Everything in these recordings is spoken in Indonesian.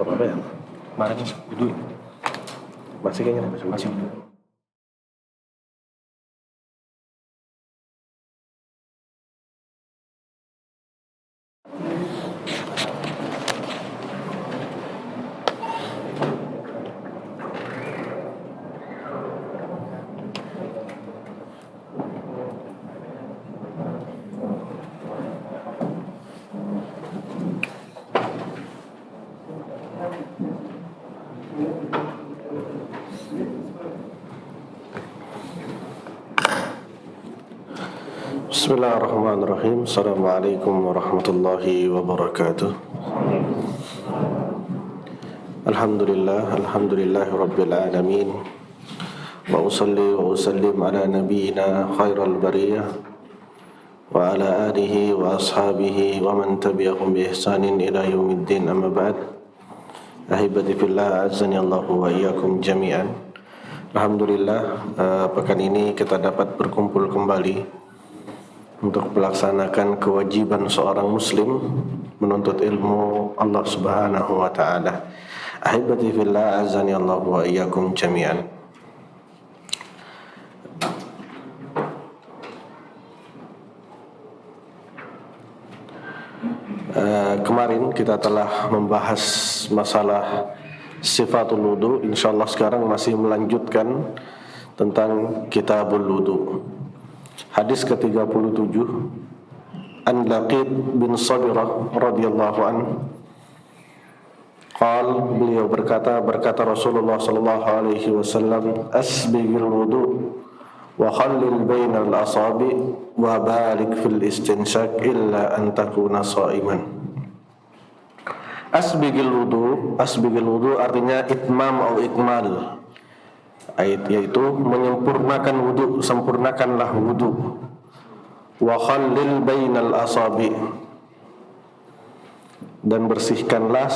Gak apa-apa ya? Kemarin duduk. Masih kayaknya Masih. Bismillahirrahmanirrahim. Assalamualaikum warahmatullahi wabarakatuh. Alhamdulillahi rabbil alamin. Wa usalli wa usallim ala nabiyyina khairal bariyah wa ala alihi wa ashabihi wa man tabi'ahum bi ihsanin ila yaumiddin, amma ba'd. Ahibati fillah, azani Allahu wa iyyakum jami'an. Alhamdulillah, pekan ini kita dapat berkumpul kembali untuk melaksanakan kewajiban seorang muslim menuntut ilmu Allah Subhanahu wa taala. Ahibati fillah, azani Allah wa iyyakum jami'an. Kemarin kita telah membahas masalah sifatul wudu. Insyaallah sekarang masih melanjutkan tentang kitabul wudu. Hadis ke-37, An Laqid bin Sabirah radhiyallahu anhu, beliau berkata Rasulullah sallallahu alaihi wasallam, asbighil wudu wa khallil bainal asabi wa barik fil istinshaq illa an takuna shaiman. Asbighil wudu artinya itmam atau ikmal, yaitu menyempurnakan wudu, sempurnakanlah wudu. Wa khallil bainal asabi, dan bersihkanlah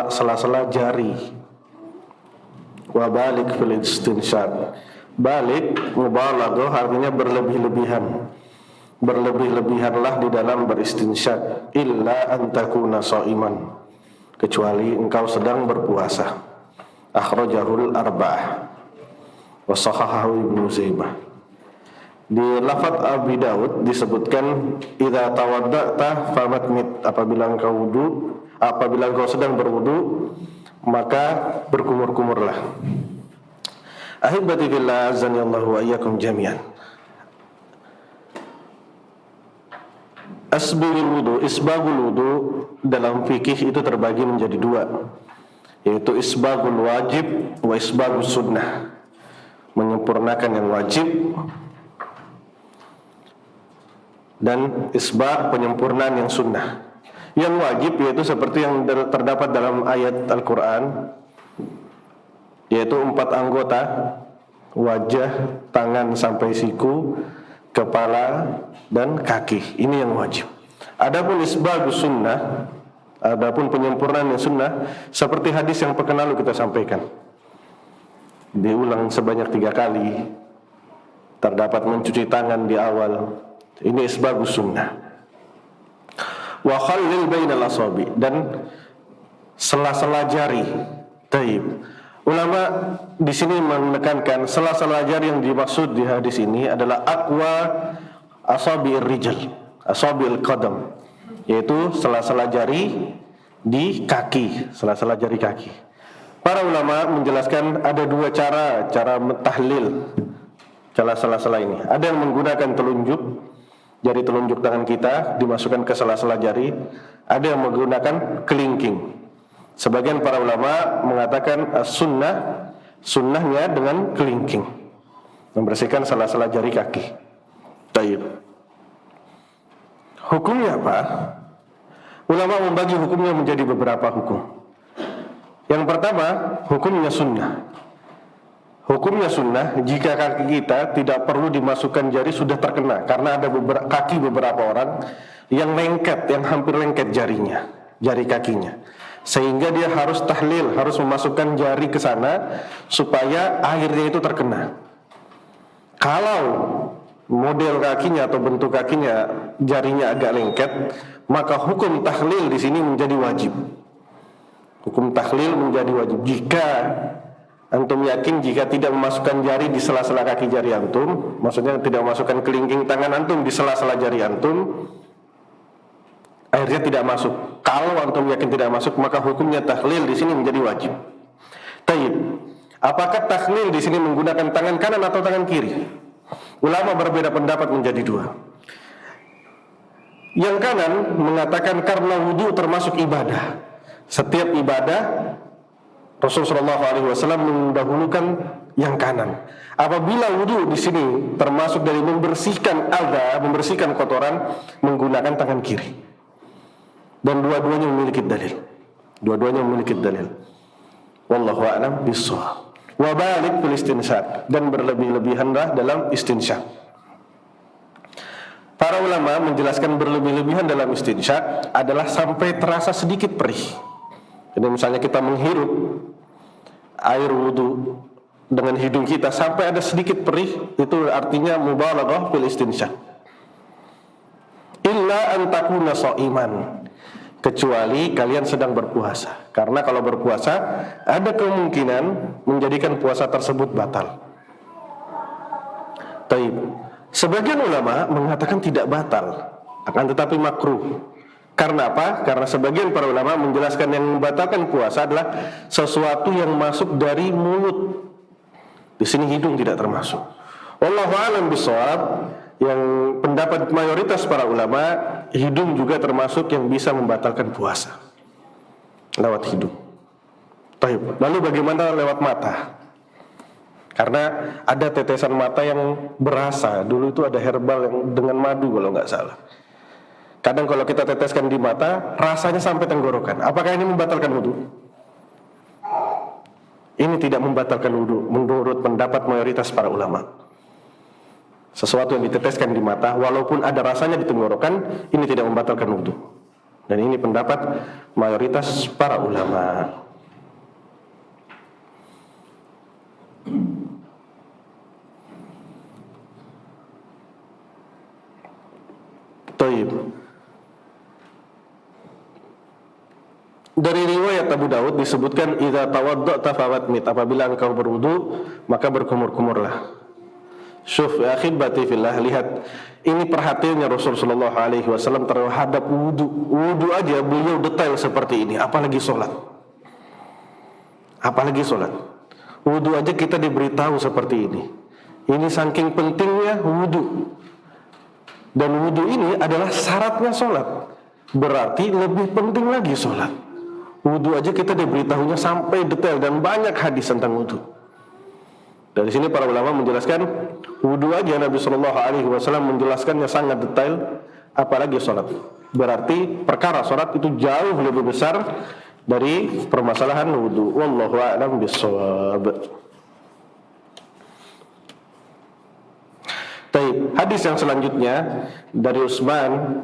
sela-sela jari. Wa balik fil istinshaq, balik mubalaghah artinya berlebih-lebihanlah di dalam beristinshaq. Illa an takuna shaiman, kecuali engkau sedang berpuasa. Akhrajahul arba'ah wa sahahahu Ibnu Zaimah. Di lafaz Abi Daud disebutkan idza tawadda'ta famatmit, apabila engkau sedang berwudu maka berkumur-kumurlah. Ahibati fillah, azani Allah wa iyyakum jami'an. Isbagul wudu dalam fikih itu terbagi menjadi dua, yaitu isbagul wajib wa isbagus sunnah, menyempurnakan yang wajib, dan isbag penyempurnaan yang sunnah. Yang wajib yaitu seperti yang terdapat dalam ayat Al-Quran, yaitu 4 anggota: wajah, tangan sampai siku, kepala, dan kaki. Ini yang wajib. Adapun isbagus sunnah, adapun penyempurnaan yang sunnah, seperti hadis yang pekan lalu kita sampaikan, diulang sebanyak 3 kali, terdapat mencuci tangan di awal. Ini isbagus sunnah. Wa khallil bainal asabi, dan sela-sela jari. Taib. Ulama di sini menekankan sela-sela jari yang dimaksud di hadis ini adalah aqwa asabi'ir rijal, asabi'il qadam, yaitu sela-sela jari di kaki, sela-sela jari kaki. Para ulama menjelaskan ada 2 cara mentahlil sela-sela ini. Ada yang menggunakan telunjuk, jari telunjuk tangan kita dimasukkan ke sela-sela jari. Ada yang menggunakan kelingking. Sebagian para ulama mengatakan sunnahnya dengan kelingking, membersihkan sela-sela jari kaki. Baik. Hukumnya apa? Ulama membagi hukumnya menjadi beberapa hukum. Yang pertama, hukumnya sunnah. Hukumnya sunnah jika kaki kita tidak perlu dimasukkan jari sudah terkena, karena ada beberapa orang yang lengket, yang hampir lengket jarinya, jari kakinya, sehingga dia harus tahlil, harus memasukkan jari ke sana supaya airnya itu terkena. Kalau model kakinya atau bentuk kakinya jarinya agak lengket, maka hukum tahlil di sini menjadi wajib. Hukum takhlil menjadi wajib jika antum yakin jika tidak memasukkan jari di sela-sela kaki jari antum, maksudnya tidak memasukkan kelingking tangan antum di sela-sela jari antum, akhirnya tidak masuk. Kalau antum yakin tidak masuk, maka hukumnya takhlil di sini menjadi wajib. Taib. Apakah takhlil di sini menggunakan tangan kanan atau tangan kiri? Ulama berbeda pendapat menjadi dua. Yang kanan mengatakan karena wudu termasuk ibadah. Setiap ibadah Rasulullah SAW mendahulukan yang kanan. Apabila wudu di sini termasuk dari membersihkan adza, membersihkan kotoran, menggunakan tangan kiri. Dan dua-duanya memiliki dalil. Dua-duanya memiliki dalil. Wallahu a'lam bishawab. Wa balik fil istinsyaq, dan berlebih-lebihanlah dalam istinsyaq. Para ulama menjelaskan berlebih-lebihan dalam istinsyaq adalah sampai terasa sedikit perih. Jadi misalnya kita menghirup air wudu dengan hidung kita sampai ada sedikit perih, itu artinya mubalaghah fil istinsyaq. Illa an takuna sha'iman, kecuali kalian sedang berpuasa. Karena kalau berpuasa ada kemungkinan menjadikan puasa tersebut batal. Taib. Sebagian ulama mengatakan tidak batal, akan tetapi makruh. Karena apa? Karena sebagian para ulama menjelaskan yang membatalkan puasa adalah sesuatu yang masuk dari mulut. Di sini hidung tidak termasuk. Wallahu a'lam bishawab. Yang pendapat mayoritas para ulama, hidung juga termasuk yang bisa membatalkan puasa lewat hidung. Taib. Lalu bagaimana lewat mata? Karena ada tetesan mata yang berasa. Dulu itu ada herbal yang dengan madu kalau nggak salah. Kadang kalau kita teteskan di mata, rasanya sampai tenggorokan. Apakah ini membatalkan wudu? Ini tidak membatalkan wudu menurut pendapat mayoritas para ulama. Sesuatu yang diteteskan di mata, walaupun ada rasanya di tenggorokan, ini tidak membatalkan wudu. Dan ini pendapat mayoritas para ulama. Taib. Dari riwayat Abu Dawud disebutkan idza tawadda'ta fawatmit, apabila engkau berwudu maka berkumur-kumurlah. Syuf ya akhibati fillah, lihat ini perhatiannya Rasulullah SAW terhadap wudu. Wudu aja beliau detail seperti ini, apalagi sholat. Apalagi sholat. Wudu aja kita diberitahu seperti ini. Ini saking pentingnya wudu. Dan wudu ini adalah syaratnya sholat. Berarti lebih penting lagi sholat. Wudu aja kita diberitahunya sampai detail dan banyak hadis tentang wudu. Dari sini para ulama menjelaskan wudu aja Nabi SAW menjelaskannya sangat detail, apalagi sholat. Berarti perkara sholat itu jauh lebih besar dari permasalahan wudu. Wallahu a'lam bishawab. Baik, hadis yang selanjutnya dari Utsman.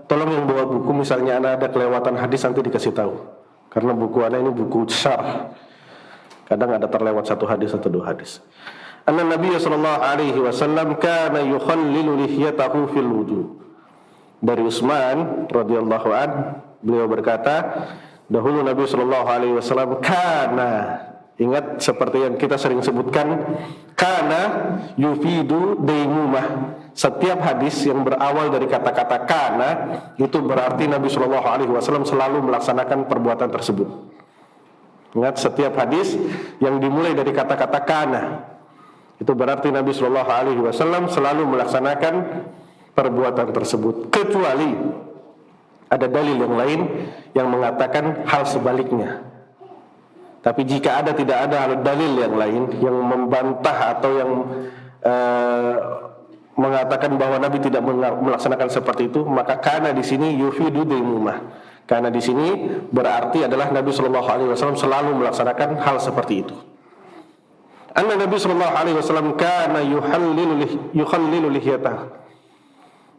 Tolong yang bawa buku, misalnya anda ada kelewatan hadis nanti dikasih tahu, karena buku anda ini buku syarh, kadang ada terlewat satu hadis atau dua hadis. Anna Nabi sallallahu alaihi wasallam kana yukhallilu lihyatahu fil wudu. Dari Utsman radhiyallahu an, beliau berkata, dahulu Nabi sallallahu alaihi wasallam kana, ingat seperti yang kita sering sebutkan, kana yufidu daimumah. Setiap hadis yang berawal dari kata-kata kana itu berarti Nabi Shallallahu Alaihi Wasallam selalu melaksanakan perbuatan tersebut. Ingat, setiap hadis yang dimulai dari kata-kata kana itu berarti Nabi Shallallahu Alaihi Wasallam selalu melaksanakan perbuatan tersebut. Kecuali ada dalil yang lain yang mengatakan hal sebaliknya. Tapi jika tidak ada dalil yang lain yang membantah atau yang mengatakan bahwa Nabi tidak melaksanakan seperti itu, maka kana di sini yufidu daimumah. Karena di sini berarti adalah Nabi Shallallahu Alaihi Wasallam selalu melaksanakan hal seperti itu. Anna Nabi Shallallahu Alaihi Wasallam kana yukhallilu lihyatah.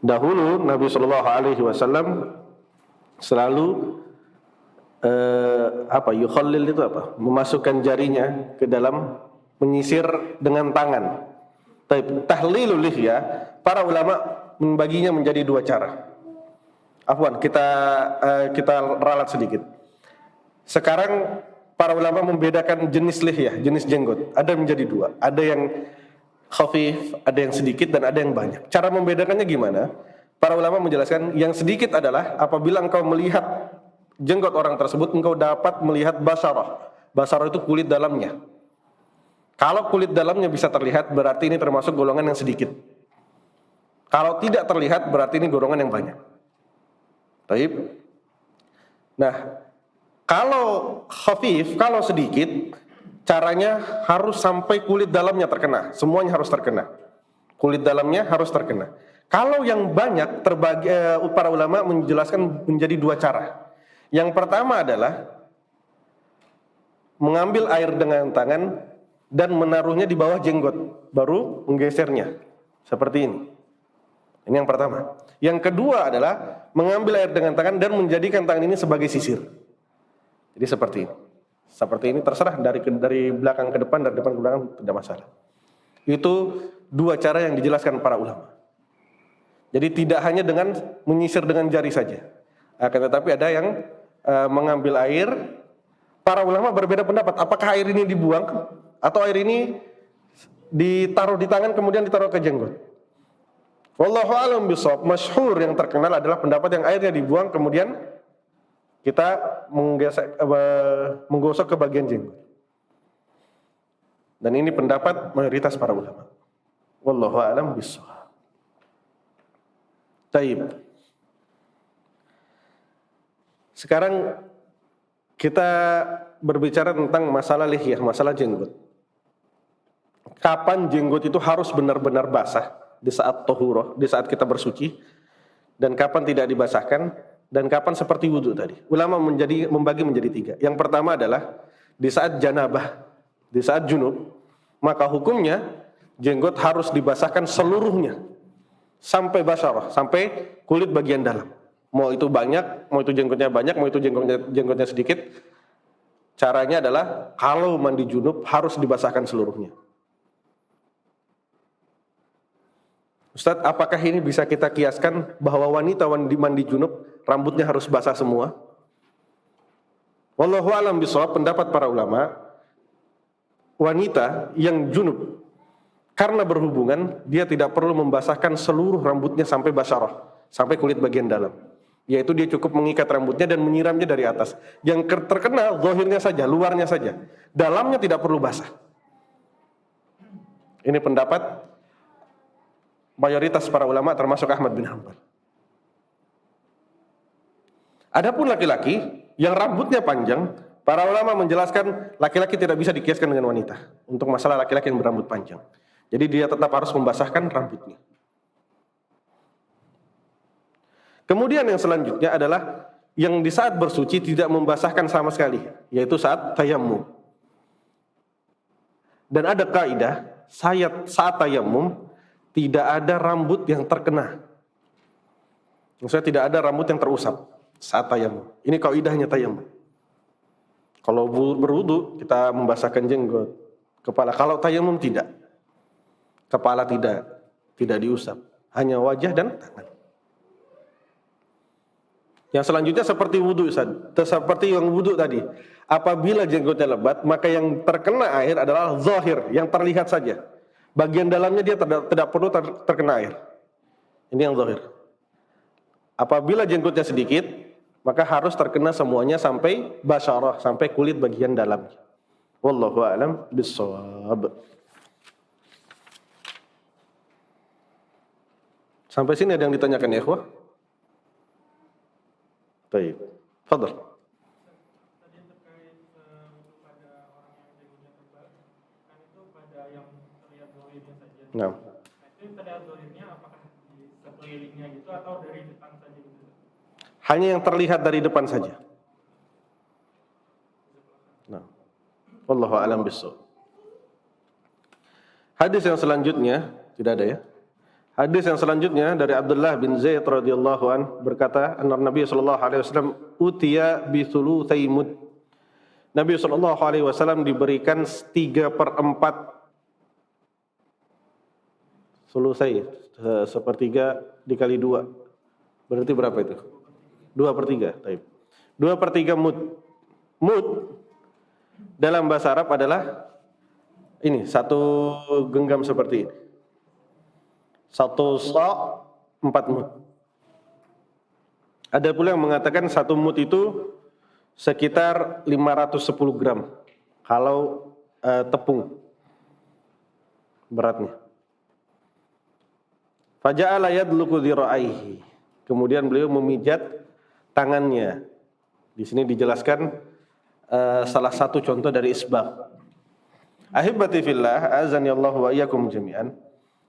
Dahulu Nabi Shallallahu Alaihi Wasallam selalu yukhallil itu apa? Memasukkan jarinya ke dalam, menyisir dengan tangan. Tahlilul lihya, para ulama membaginya menjadi dua cara. Afwan, kita ralat sedikit. Sekarang para ulama membedakan jenis lihyah, jenis jenggot. Ada menjadi dua. Ada yang khafif, ada yang sedikit, dan ada yang banyak. Cara membedakannya gimana? Para ulama menjelaskan yang sedikit adalah apabila engkau melihat jenggot orang tersebut, engkau dapat melihat basarah. Basarah itu kulit dalamnya. Kalau kulit dalamnya bisa terlihat, berarti ini termasuk golongan yang sedikit. Kalau tidak terlihat, berarti ini golongan yang banyak. Baik. Nah, kalau khafif, kalau sedikit, caranya harus sampai kulit dalamnya terkena. Semuanya harus terkena. Kulit dalamnya harus terkena. Kalau yang banyak terbagi, para ulama menjelaskan menjadi dua cara. Yang pertama adalah mengambil air dengan tangan dan menaruhnya di bawah jenggot, baru menggesernya seperti ini. Ini yang pertama. Yang kedua adalah mengambil air dengan tangan dan menjadikan tangan ini sebagai sisir. Jadi seperti ini. Seperti ini, terserah dari belakang ke depan, dari depan ke belakang, tidak masalah. Itu dua cara yang dijelaskan para ulama. Jadi tidak hanya dengan menyisir dengan jari saja, akan tetapi ada yang mengambil air. Para ulama berbeda pendapat, apakah air ini dibuang atau air ini ditaruh di tangan kemudian ditaruh ke jenggot. Wallahu a'lam bishawab. Masyhur yang terkenal adalah pendapat yang airnya dibuang kemudian kita menggosok ke bagian jenggot. Dan ini pendapat mayoritas para ulama. Wallahu a'lam bishawab. Baik. Sekarang kita berbicara tentang masalah lihyah, masalah jenggot. Kapan jenggot itu harus benar-benar basah? Di saat tahurah, di saat kita bersuci, dan kapan tidak dibasahkan, dan kapan seperti wudhu tadi. Ulama membagi menjadi tiga. Yang pertama adalah di saat janabah, di saat junub, maka hukumnya jenggot harus dibasahkan seluruhnya sampai basyarah, sampai kulit bagian dalam. Mau itu banyak, mau itu jenggotnya banyak, mau itu jenggotnya sedikit. Caranya adalah kalau mandi junub harus dibasahkan seluruhnya. Ustadz, apakah ini bisa kita kiaskan bahwa wanita mandi junub rambutnya harus basah semua? Wallahu a'lam bishawab, pendapat para ulama, wanita yang junub karena berhubungan, dia tidak perlu membasahkan seluruh rambutnya sampai basyarah, sampai kulit bagian dalam. Yaitu dia cukup mengikat rambutnya dan menyiramnya dari atas. Yang terkena zahirnya saja, luarnya saja. Dalamnya tidak perlu basah. Ini pendapat mayoritas para ulama termasuk Ahmad bin Hanbal. Adapun laki-laki yang rambutnya panjang, para ulama menjelaskan laki-laki tidak bisa dikiaskan dengan wanita untuk masalah laki-laki yang berambut panjang. Jadi dia tetap harus membasahkan rambutnya. Kemudian yang selanjutnya adalah yang di saat bersuci tidak membasahkan sama sekali, yaitu saat tayammum. Dan ada kaidah, saat tayammum tidak ada rambut yang terkena. Maksudnya tidak ada rambut yang terusap saat tayammum. Ini kaidahnya tayammum. Kalau berwudu kita membasahkan jenggot, kepala. Kalau tayammum tidak. Kepala tidak diusap, hanya wajah dan tangan. Yang selanjutnya seperti wudu, seperti yang wudu tadi. Apabila jenggotnya lebat, maka yang terkena air adalah zahir, yang terlihat saja. Bagian dalamnya dia tidak perlu terkena air. Ini yang zahir. Apabila jenggotnya sedikit, maka harus terkena semuanya sampai basyarah, sampai kulit bagian dalamnya. Wallahu a'lam bishawab. Sampai sini ada yang ditanyakan ya, ikhwah? Baik. Fadhal. Tadi terkait pada orang yang jenggotnya tebal, kan itu pada yang terlihat zahirnya saja. Nah. Itu terlihat zahirnya apakah di sekelilingnya gitu atau dari depan saja gitu? Hanya yang terlihat dari depan saja. Nah. Wallahu a'lam bishawab. Hadis yang selanjutnya tidak ada ya? Hadis yang selanjutnya dari Abdullah bin Zaid radhiyallahu an berkata, anna Nabi sallallahu alaihi wasallam utiya bi thulutsai mud. Nabi sallallahu alaihi wasallam diberikan 3/4 sulusai, sepertiga dikali 2. Berarti berapa itu? 2/3. Baik. 2/3 mud. Mud dalam bahasa Arab adalah ini, satu genggam seperti ini. Satu sa' 4 mud. Ada pula yang mengatakan satu mud itu sekitar 510 gram. Kalau tepung beratnya. Faja'ala yadluku dhira'aihi. Kemudian beliau memijat tangannya. Di sini dijelaskan salah satu contoh dari isbab. Ahibati fillah, azani Allah wa iyyakum jami'an.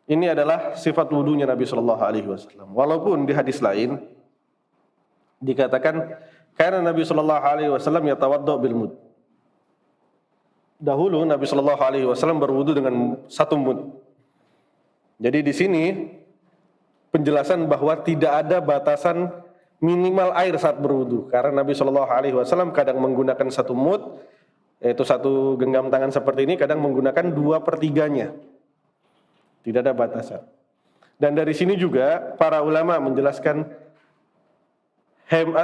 Ini adalah sifat wudunya Nabi sallallahu alaihi wasallam. Walaupun di hadis lain dikatakan karena Nabi sallallahu alaihi wasallam yatawaddo bil mud. Dahulu Nabi sallallahu alaihi wasallam berwudu dengan satu mud. Jadi di sini penjelasan bahwa tidak ada batasan minimal air saat berwudu, karena Nabi sallallahu alaihi wasallam kadang menggunakan satu mud, yaitu satu genggam tangan seperti ini, kadang menggunakan 2/3-nya. Tidak ada batasan. Dan dari sini juga para ulama menjelaskan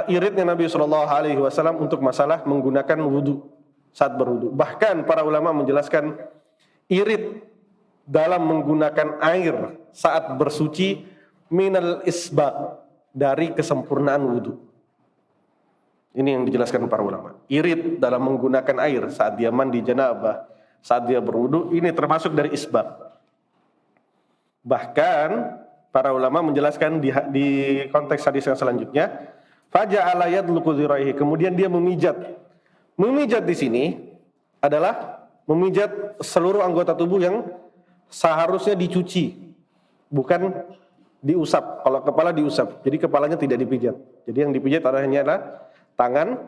iritnya Nabi sallallahu alaihi wasallam untuk masalah menggunakan wudu saat berwudu. Bahkan para ulama menjelaskan irit dalam menggunakan air saat bersuci minal isbaq, dari kesempurnaan wudu. Ini yang dijelaskan para ulama. Irit dalam menggunakan air saat dia mandi janabah, saat dia berwudu, ini termasuk dari isbaq. Bahkan para ulama menjelaskan di konteks hadis yang selanjutnya, faja'ala yadluku dhiraihi, kemudian dia memijat. Memijat di sini adalah memijat seluruh anggota tubuh yang seharusnya dicuci, bukan diusap. Kalau kepala diusap, jadi kepalanya tidak dipijat. Jadi yang dipijat adalah tangan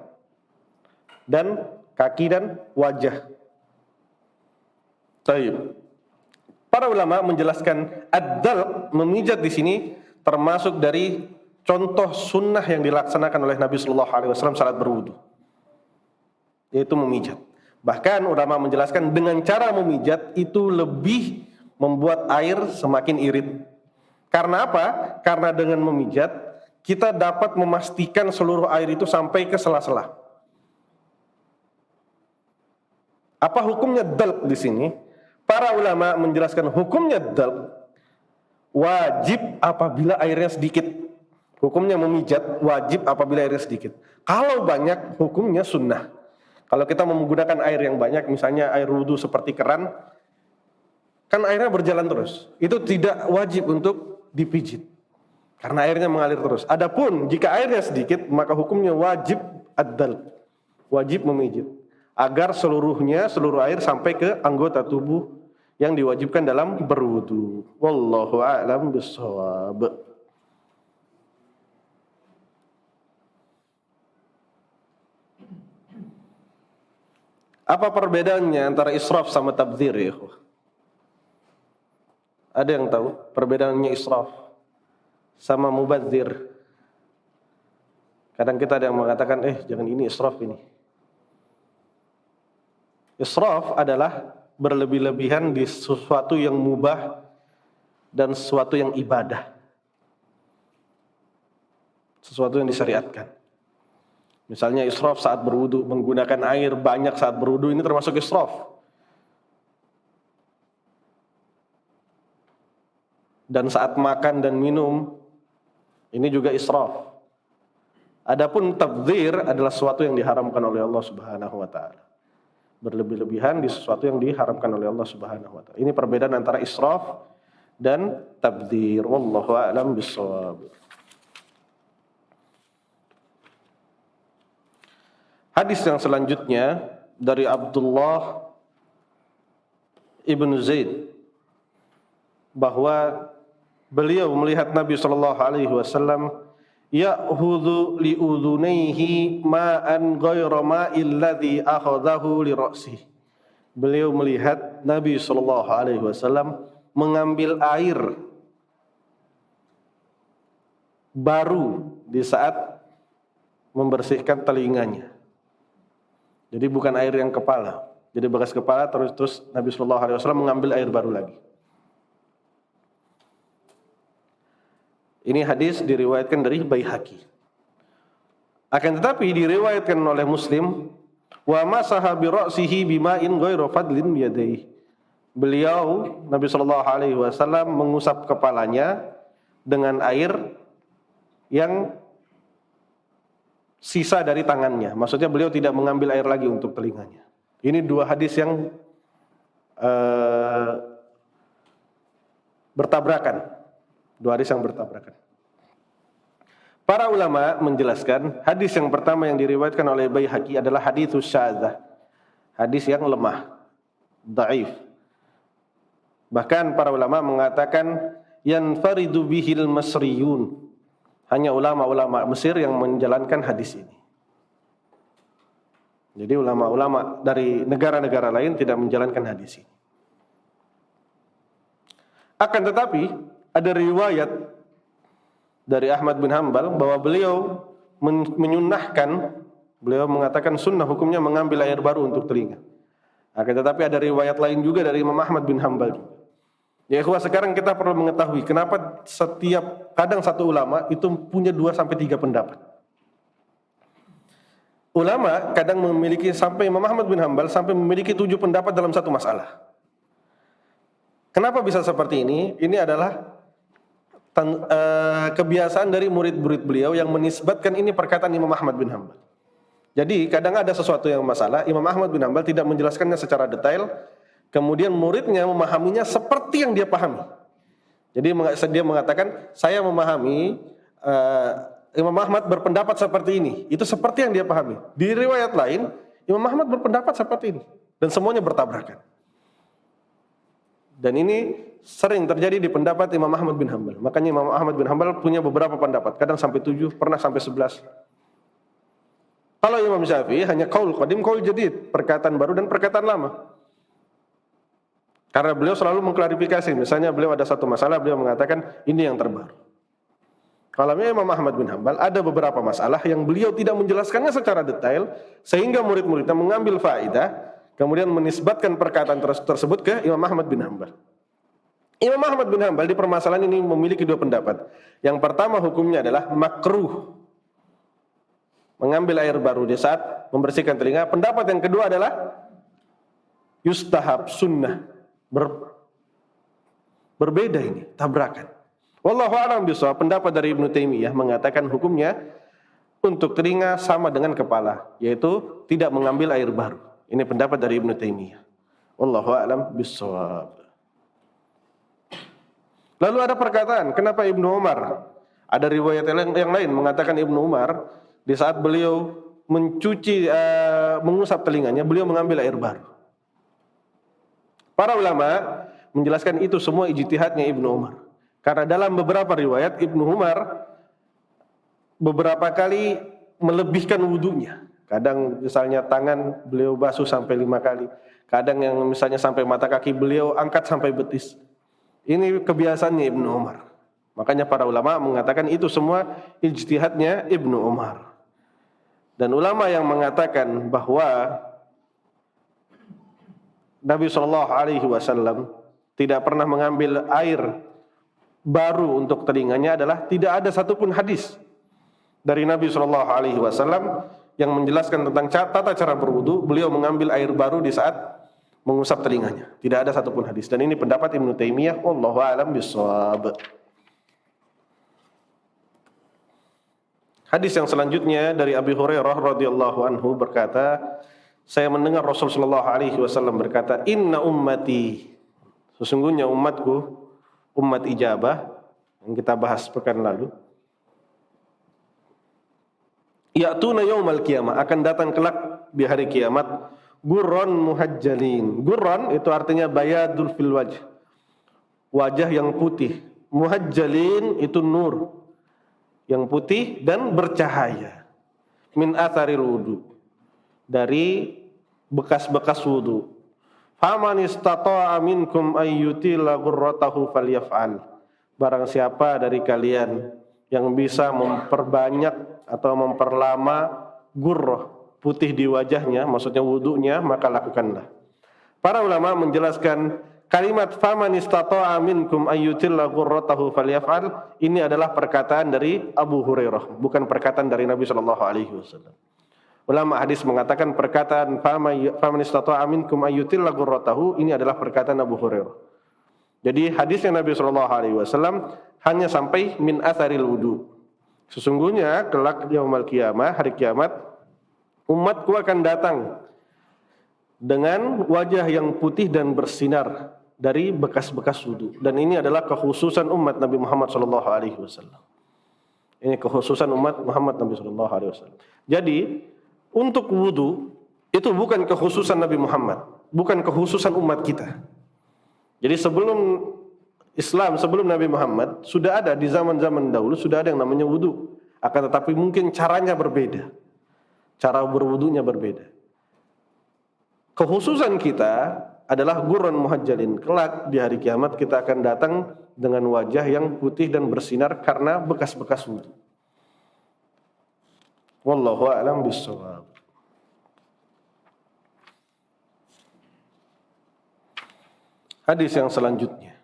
dan kaki dan wajah. Baik. Para ulama menjelaskan ad-dalq, memijat di sini termasuk dari contoh sunnah yang dilaksanakan oleh Nabi sallallahu alaihi wasallam saat berwudu, yaitu memijat. Bahkan ulama menjelaskan dengan cara memijat itu lebih membuat air semakin irit. Karena apa? Karena dengan memijat kita dapat memastikan seluruh air itu sampai ke sela-sela. Apa hukumnya dalq di sini? Para ulama menjelaskan hukumnya dalq wajib apabila airnya sedikit. Hukumnya memijat wajib apabila airnya sedikit. Kalau banyak hukumnya sunnah. Kalau kita menggunakan air yang banyak, misalnya air wudu seperti keran, kan airnya berjalan terus. Itu tidak wajib untuk dipijit, karena airnya mengalir terus. Adapun jika airnya sedikit, maka hukumnya wajib ad-dalq, wajib memijit, agar seluruh air sampai ke anggota tubuh yang diwajibkan dalam berwudu. Wallahu a'lam bishawab. Apa perbedaannya antara israf sama tabdzir, ya? Ada yang tahu perbedaannya israf sama mubadzir? Kadang kita ada yang mengatakan, jangan ini israf ini. Israf adalah berlebih-lebihan di sesuatu yang mubah dan sesuatu yang ibadah. Sesuatu yang disyariatkan. Misalnya israf saat berwudu, menggunakan air banyak saat berwudu, ini termasuk israf. Dan saat makan dan minum, ini juga israf. Adapun tabdzir adalah sesuatu yang diharamkan oleh Allah Subhanahu wa taala. Berlebih-lebihan di sesuatu yang diharamkan oleh Allah Subhanahu wa taala. Ini perbedaan antara israf dan tabdzir. Wallahu a'lam bishawab. Hadis yang selanjutnya dari Abdullah ibn Zaid, bahwa beliau melihat Nabi sallallahu alaihi wasallam ya'khudhu li udhunayhi ma'an ghayra ma'il ladzi akhadhahu li ra'sihi. Beliau melihat Nabi sallallahu alaihi wasallam mengambil air baru di saat membersihkan telinganya. Jadi bukan air yang kepala. Jadi bekas kepala terus Nabi sallallahu alaihi wasallam mengambil air baru lagi. Ini hadis diriwayatkan dari Baihaqi. Akan tetapi diriwayatkan oleh Muslim wa masaha bi ra'sihi bima'in ghairu fadlin biyadayhi. Beliau Nabi sallallahu alaihi wasallam mengusap kepalanya dengan air yang sisa dari tangannya. Maksudnya beliau tidak mengambil air lagi untuk telinganya. Ini dua hadis yang bertabrakan. Dua hadis yang bertabrakan. Para ulama menjelaskan hadis yang pertama yang diriwayatkan oleh Baihaqi adalah haditsus syadzah. Hadis yang lemah, dhaif. Bahkan para ulama mengatakan yanfaridu bihil masriyun. Hanya ulama-ulama Mesir yang menjalankan hadis ini. Jadi ulama-ulama dari negara-negara lain tidak menjalankan hadis ini. Akan tetapi ada riwayat dari Ahmad bin Hanbal bahwa beliau menyunnahkan, beliau mengatakan sunnah hukumnya mengambil air baru untuk telinga. Akan tetapi ada riwayat lain juga dari Imam Ahmad bin Hanbal juga. Ya ikhwah, sekarang kita perlu mengetahui kenapa kadang satu ulama itu punya 2 sampai 3 pendapat. Ulama kadang memiliki sampai Imam Ahmad bin Hanbal sampai memiliki 7 pendapat dalam satu masalah. Kenapa bisa seperti ini? Ini adalah kebiasaan dari murid-murid beliau yang menisbatkan ini perkataan Imam Ahmad bin Hanbal. Jadi kadang ada sesuatu yang masalah, Imam Ahmad bin Hanbal tidak menjelaskannya secara detail, kemudian muridnya memahaminya seperti yang dia pahami. Jadi dia mengatakan, saya memahami Imam Ahmad berpendapat seperti ini. Itu seperti yang dia pahami. Di riwayat lain, Imam Ahmad berpendapat seperti ini. Dan semuanya bertabrakan. Dan ini sering terjadi di pendapat Imam Ahmad bin Hanbal. Makanya Imam Ahmad bin Hanbal punya beberapa pendapat. Kadang sampai 7, pernah sampai 11. Kalau Imam Syafi'i hanya qaul qadim, qaul jadid. Perkataan baru dan perkataan lama. Karena beliau selalu mengklarifikasi. Misalnya beliau ada satu masalah, beliau mengatakan ini yang terbaru. Kalau Imam Ahmad bin Hanbal ada beberapa masalah yang beliau tidak menjelaskannya secara detail, sehingga murid-muridnya mengambil faedah, kemudian menisbatkan perkataan tersebut ke Imam Ahmad bin Hanbal. Imam Ahmad bin Hanbal di permasalahan ini memiliki 2 pendapat. Yang pertama hukumnya adalah makruh, mengambil air baru di saat membersihkan telinga. Pendapat yang kedua adalah yustahab, sunnah. Berbeda ini, tabrakan. Wallahu a'lam bishawab. Pendapat dari Ibnu Taimiyah mengatakan hukumnya untuk telinga sama dengan kepala, yaitu tidak mengambil air baru. Ini pendapat dari Ibnu Taimiyah. Wallahu a'lam bishawab. Lalu ada perkataan, kenapa Ibnu Umar? Ada riwayat yang lain mengatakan Ibnu Umar di saat beliau mengusap telinganya, beliau mengambil air baru. Para ulama menjelaskan itu semua ijtihadnya Ibnu Umar. Karena dalam beberapa riwayat Ibnu Umar beberapa kali melebihkan wudunya. Kadang misalnya tangan beliau basuh sampai 5 kali. Kadang yang misalnya sampai mata kaki beliau angkat sampai betis. Ini kebiasaannya Ibnu Umar. Makanya para ulama mengatakan itu semua ijtihadnya Ibnu Umar. Dan ulama yang mengatakan bahwa Nabi SAW tidak pernah mengambil air baru untuk telinganya adalah tidak ada satupun hadis dari Nabi SAW yang menjelaskan tentang tata cara berwudu. Beliau mengambil air baru di saat mengusap telinganya. Tidak ada satupun hadis. Dan ini pendapat Ibnu Taimiyah. Wallahu a'lam bishawab. Hadis yang selanjutnya dari Abi Hurairah radhiyallahu anhu berkata, saya mendengar Rasulullah SAW berkata, Inna ummati, sesungguhnya umatku, umat ijabah, yang kita bahas pekan lalu, ya'tuna yaumal qiyamah, akan datang kelak di hari kiamat, gurron muhajjalin. Gurron itu artinya bayadul fil wajh, wajah yang putih. Muhajjalin itu nur, yang putih dan bercahaya. Min atharil wudu, dari bekas-bekas wudu. Faman istata'a minkum ayyutila ghurratahu falyaf'al. Barang siapa dari kalian yang bisa memperbanyak atau memperlama gurrah, putih di wajahnya, maksudnya wudunya, maka lakukanlah. Para ulama menjelaskan kalimat faman istata'a minkum ayyutila ghurratahu falyaf'al ini adalah perkataan dari Abu Hurairah, bukan perkataan dari Nabi sallallahu alaihi wasallam. Ulama hadis mengatakan perkataan faman istata'a minkum ayyutilla ghurratahu, ini adalah perkataan Abu Hurairah. Jadi hadisnya Nabi sallallahu alaihi wasallam hanya sampai min atharil wudu. Sesungguhnya kelak yaumul qiyamah, hari kiamat, umatku akan datang dengan wajah yang putih dan bersinar dari bekas-bekas wudu. Dan ini adalah kekhususan umat Nabi Muhammad sallallahu alaihi wasallam. Ini kekhususan umat Muhammad Nabi sallallahu alaihi wasallam. Jadi untuk wudu itu bukan kekhususan Nabi Muhammad, bukan kekhususan umat kita. Jadi sebelum Islam, sebelum Nabi Muhammad, sudah ada di zaman-zaman dahulu sudah ada yang namanya wudu. Akan tetapi mungkin caranya berbeda. Cara berwudunya berbeda. Kekhususan kita adalah ghurran muhajjalin. Kelak di hari kiamat kita akan datang dengan wajah yang putih dan bersinar karena bekas-bekas wudu. Wallahu a'lam bishawab. Hadis yang selanjutnya.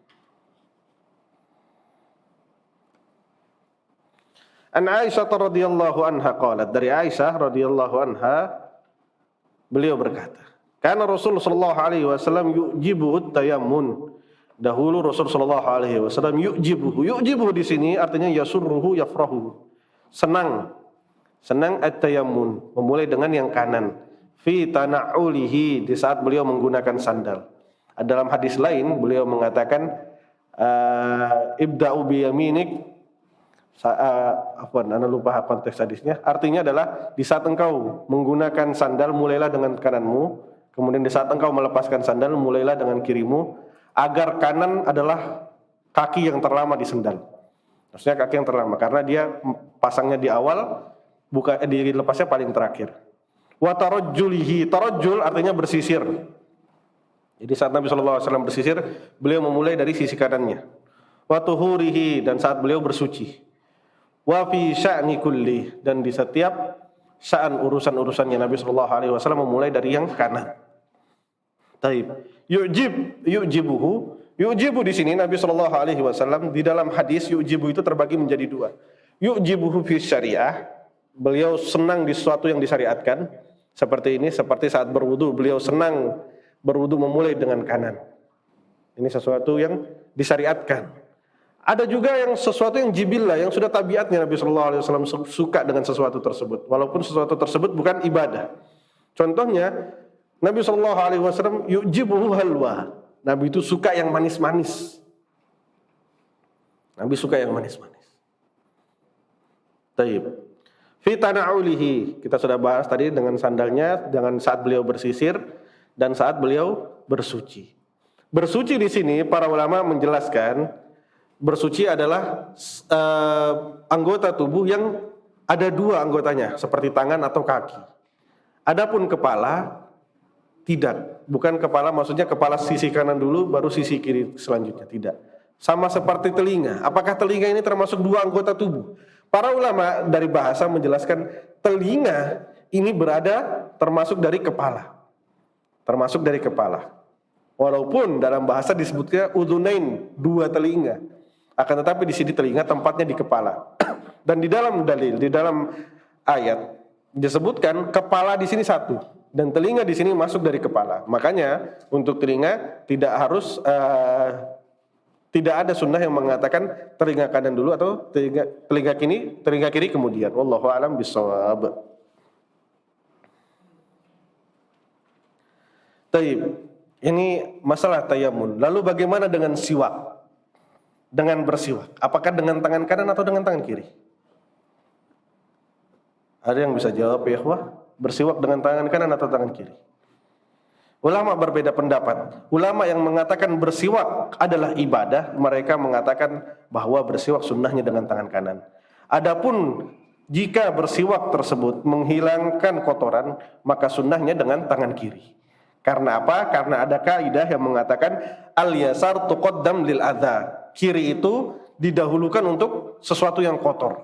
An Aisyah radhiyallahu anha qalat, dari Aisyah radhiyallahu anha beliau berkata, karena Rasul sallallahu alaihi wasallam yujibuhu tayammun. Dahulu Rasul sallallahu alaihi wasallam yujibuhu. Yujibuhu di sini artinya yasurruhu yafrahu. Senang at-tayammun, memulai dengan yang kanan. Fi tana'ulihi, di saat beliau menggunakan sandal. Dalam hadis lain beliau mengatakan ibda'u bi yaminik. Anda lupa konteks hadisnya. Artinya adalah di saat engkau menggunakan sandal mulailah dengan kananmu, kemudian di saat engkau melepaskan sandal mulailah dengan kirimu, agar kanan adalah kaki yang terlama di sandal. Maksudnya kaki yang terlama karena dia pasangnya di awal, dilepasnya paling terakhir. Wa tarajjulihi, tarajjul artinya bersisir. Jadi saat Nabi sallallahu alaihi wasallam bersisir, beliau memulai dari sisi kanannya. Wa tuhurihi, dan saat beliau bersuci. Wa fi sya'ni kulli, dan di setiap sya'an urusan-urusannya Nabi sallallahu alaihi wasallam memulai dari yang kanan. Taib. Yujibu di sini Nabi sallallahu alaihi wasallam di dalam hadis yujibu itu terbagi menjadi dua. Yujibuhu fi syariah, beliau senang di sesuatu yang disyariatkan, seperti ini, seperti saat berwudu beliau senang berwudu memulai dengan kanan. Ini sesuatu yang disyariatkan. Ada juga yang sesuatu yang jibillah, yang sudah tabiatnya Nabi sallallahu alaihi wasallam suka dengan sesuatu tersebut, walaupun sesuatu tersebut bukan ibadah. Contohnya Nabi sallallahu alaihi wasallam yujibuhu halwa. Nabi itu suka yang manis-manis. Nabi suka yang manis-manis. Taib. Fi tana'ulihi, kita sudah bahas tadi dengan sandalnya, dengan saat beliau bersisir dan saat beliau bersuci. Bersuci di sini para ulama menjelaskan, bersuci adalah anggota tubuh yang ada dua anggotanya, seperti tangan atau kaki. Adapun kepala tidak, bukan kepala, maksudnya kepala sisi kanan dulu baru sisi kiri selanjutnya, tidak. Sama seperti telinga. Apakah telinga ini termasuk dua anggota tubuh? Para ulama dari bahasa menjelaskan telinga ini berada termasuk dari kepala. Termasuk dari kepala. Walaupun dalam bahasa disebutnya udhunain, dua telinga. Akan tetapi di sini telinga tempatnya di kepala. Dan di dalam dalil, di dalam ayat disebutkan kepala di sini satu dan telinga di sini masuk dari kepala. Makanya untuk telinga tidak harus tidak ada sunnah yang mengatakan telinga kanan dulu atau telinga kiri kemudian. Wallahu a'lam bishawab. Taib. Ini masalah tayamun. Lalu bagaimana dengan siwak? Dengan bersiwak. Apakah dengan tangan kanan atau dengan tangan kiri? Ada yang bisa jawab ya, ikhwah? Bersiwak dengan tangan kanan atau tangan kiri? Ulama berbeda pendapat. Ulama yang mengatakan bersiwak adalah ibadah, mereka mengatakan bahwa bersiwak sunnahnya dengan tangan kanan. Adapun jika bersiwak tersebut menghilangkan kotoran, maka sunnahnya dengan tangan kiri. Karena apa? Karena ada kaidah yang mengatakan al-yasar tuqaddam lil adza. Kiri itu didahulukan untuk sesuatu yang kotor.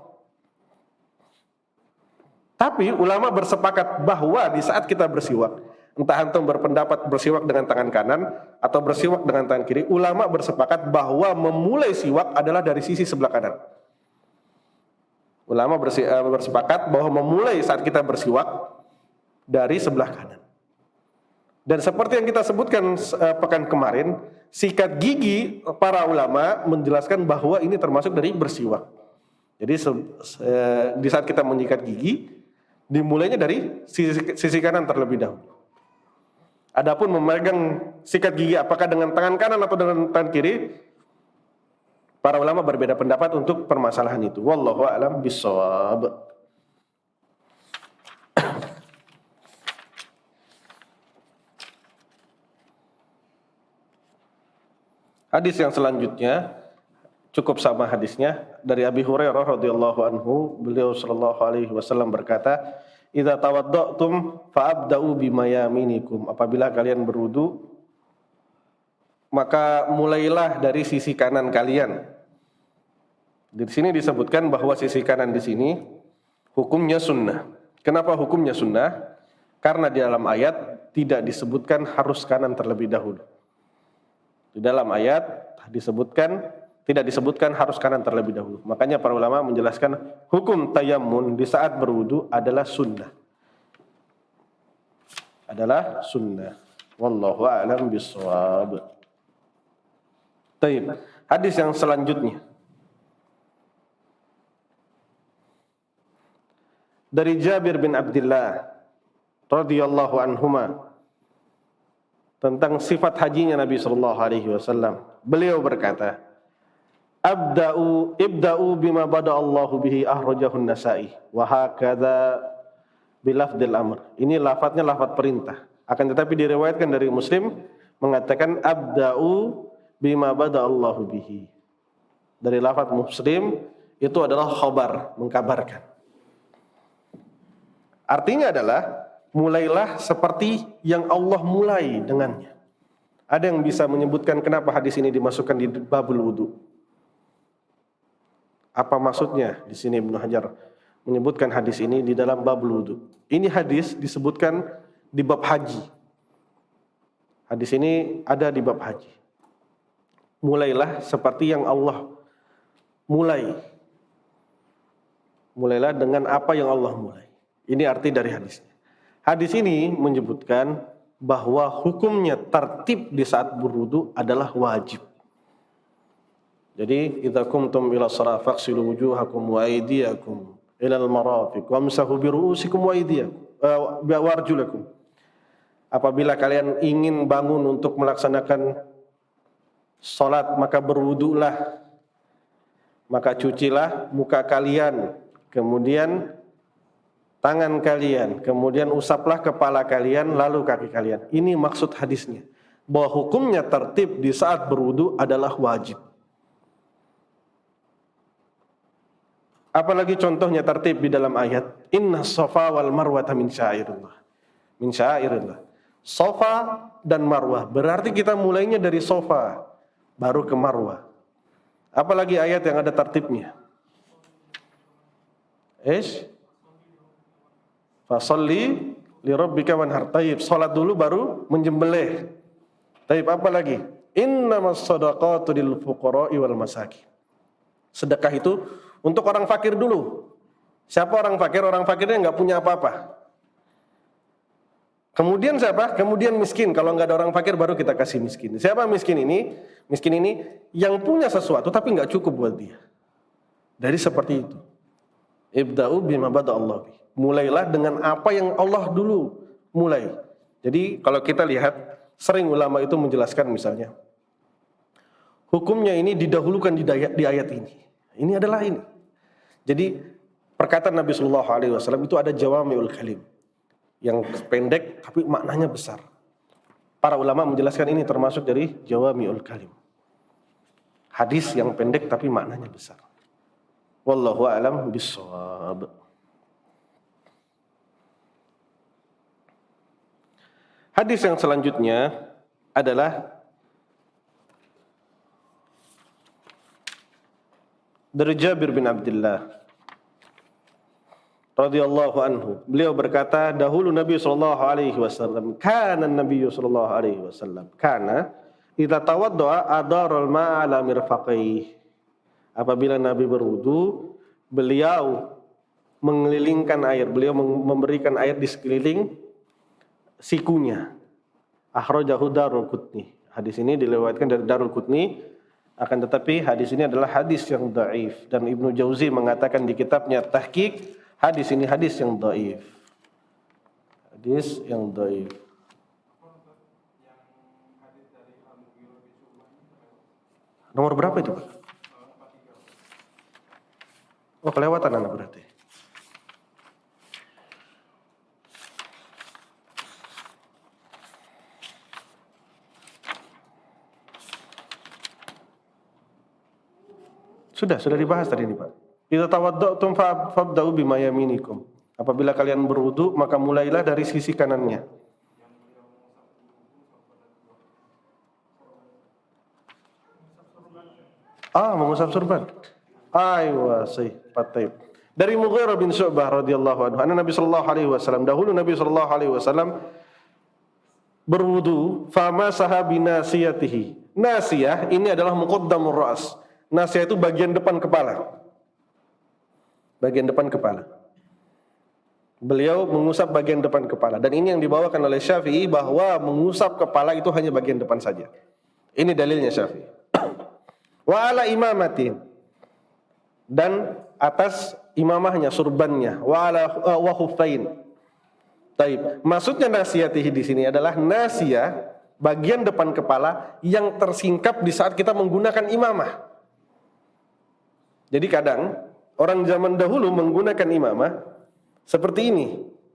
Tapi ulama bersepakat bahwa di saat kita bersiwak, entah antum berpendapat bersiwak dengan tangan kanan atau bersiwak dengan tangan kiri, ulama bersepakat bahwa memulai siwak adalah dari sisi sebelah kanan. Ulama bersepakat bahwa memulai saat kita bersiwak dari sebelah kanan. Dan seperti yang kita sebutkan pekan kemarin, sikat gigi para ulama menjelaskan bahwa ini termasuk dari bersiwak. Jadi di saat kita menyikat gigi, dimulainya dari sisi kanan terlebih dahulu. Adapun memegang sikat gigi apakah dengan tangan kanan atau dengan tangan kiri, para ulama berbeda pendapat untuk permasalahan itu. Wallahu a'lam bishawab. Hadis yang selanjutnya cukup sama hadisnya dari Abi Hurairah radhiyallahu anhu, beliau sallallahu alaihi wasallam berkata, "Idza tawadda'tum fa'abda'u bima yaminikum." Apabila kalian berwudu, maka mulailah dari sisi kanan kalian. Di sini disebutkan bahwa sisi kanan di sini hukumnya sunnah. Kenapa hukumnya sunnah? Karena di dalam ayat tidak disebutkan harus kanan terlebih dahulu. Di dalam ayat tidak disebutkan harus kanan terlebih dahulu. Makanya para ulama menjelaskan hukum tayammun di saat berwudu adalah sunnah. Adalah sunnah. Wallahu a'lam bishawab. Baik, hadis yang selanjutnya dari Jabir bin Abdullah radhiyallahu anhuma tentang sifat hajinya Nabi sallallahu alaihi wasallam. Beliau berkata, ibda'u bima bada Allahu bihi ahrajahu an-Nasa'i wa hakadha bilafdil amr." Ini lafadznya lafadz perintah. Akan tetapi diriwayatkan dari Muslim mengatakan abda'u bima bada Allahu bihi. Dari lafadz Muslim itu adalah khabar, mengkabarkan. Artinya adalah mulailah seperti yang Allah mulai dengannya. Ada yang bisa menyebutkan kenapa hadis ini dimasukkan di babul wudu? Apa maksudnya? Di sini Ibnu Hajar menyebutkan hadis ini di dalam babul wudu. Ini hadis disebutkan di bab haji. Hadis ini ada di bab haji. Mulailah seperti yang Allah mulai. Mulailah dengan apa yang Allah mulai. Ini arti dari hadisnya. Hadis ini menyebutkan bahwa hukumnya tertib di saat berwudu adalah wajib. Jadi, idza qumtum ila shalah faghsilu wujuhakum wa aydiyakum ila al-marafiq wamsahu bi ru'usikum wa aydiyakum wa arjulakum. Apabila kalian ingin bangun untuk melaksanakan salat, maka berwudulah. Maka cucilah muka kalian, kemudian tangan kalian, kemudian usaplah kepala kalian, lalu kaki kalian. Ini maksud hadisnya. Bahwa hukumnya tertib di saat berwudu adalah wajib. Apalagi contohnya tertib di dalam ayat, Inna safa wal marwata min syairillah. Min syairillah. Safa dan marwah. Berarti kita mulainya dari safa, baru ke marwah. Apalagi ayat yang ada tertibnya. Fasalli li rabbika wanhar. Taib, salat dulu baru menjembelih. Taib, apa lagi? Innamas shadaqatu lil fuqara'i wal masakin. Sedekah itu untuk orang fakir dulu. Siapa orang fakir? Orang fakirnya enggak punya apa-apa. Kemudian siapa? Kemudian miskin. Kalau enggak ada orang fakir baru kita kasih miskin. Siapa miskin ini? Miskin ini yang punya sesuatu tapi enggak cukup buat dia. Dari seperti itu. Ibda'u bima bada Allah bi. Mulailah dengan apa yang Allah dulu mulai. Jadi kalau kita lihat, sering ulama itu menjelaskan misalnya, hukumnya ini didahulukan di ayat ini. Ini adalah ini. Jadi perkataan Nabi Sallallahu Alaihi Wasallam itu ada jawami'ul kalim, yang pendek tapi maknanya besar. Para ulama menjelaskan ini termasuk dari jawami'ul kalim. Hadis yang pendek tapi maknanya besar. Wallahu a'lam bishawab. Hadis yang selanjutnya adalah dari Jabir bin Abdullah radhiyallahu anhu. Beliau berkata, dahulu Nabi sallallahu alaihi wasallam, kana Nabi sallallahu alaihi wasallam, kana idza tawaddaa adarul ma'a ala mirfaqaihi. Apabila Nabi berwudu, beliau mengelilingkan air, beliau memberikan air di sekeliling sikunya. Akhrajahu Daraqutni. Hadis ini dilewatkan dari Daraqutni, akan tetapi hadis ini adalah hadis yang dhaif, dan Ibnu Jauzi mengatakan di kitabnya Tahqiq, hadis ini hadis yang dhaif. Hadis yang dhaif. Nomor berapa itu, Pak? Oh, kelewatan anak berarti. Sudah dibahas tadi ini, Pak. Idza tawadda'tum fabda'u bima yaminikum. Apabila kalian berwudu, maka mulailah dari sisi kanannya. Mengusap surban. Aywa, sahih, patib. Dari Mughirah bin Syu'bah radhiyallahu anhu, Nabi sallallahu alaihi wasallam, dahulu Nabi sallallahu alaihi wasallam berwudu, famasaha binasiyatihi. Nasiyah ini adalah muqaddamur ra's. Nasiyah itu bagian depan kepala. Bagian depan kepala. Beliau mengusap bagian depan kepala, dan ini yang dibawakan oleh Syafi'i bahwa mengusap kepala itu hanya bagian depan saja. Ini dalilnya Syafi'i. Wa ala imamatin, dan atas imamahnya, surbannya, wa khuffain. Taib. Maksudnya nasiyatihi di sini adalah nasiyah bagian depan kepala yang tersingkap di saat kita menggunakan imamah. Jadi kadang orang zaman dahulu menggunakan imamah seperti ini,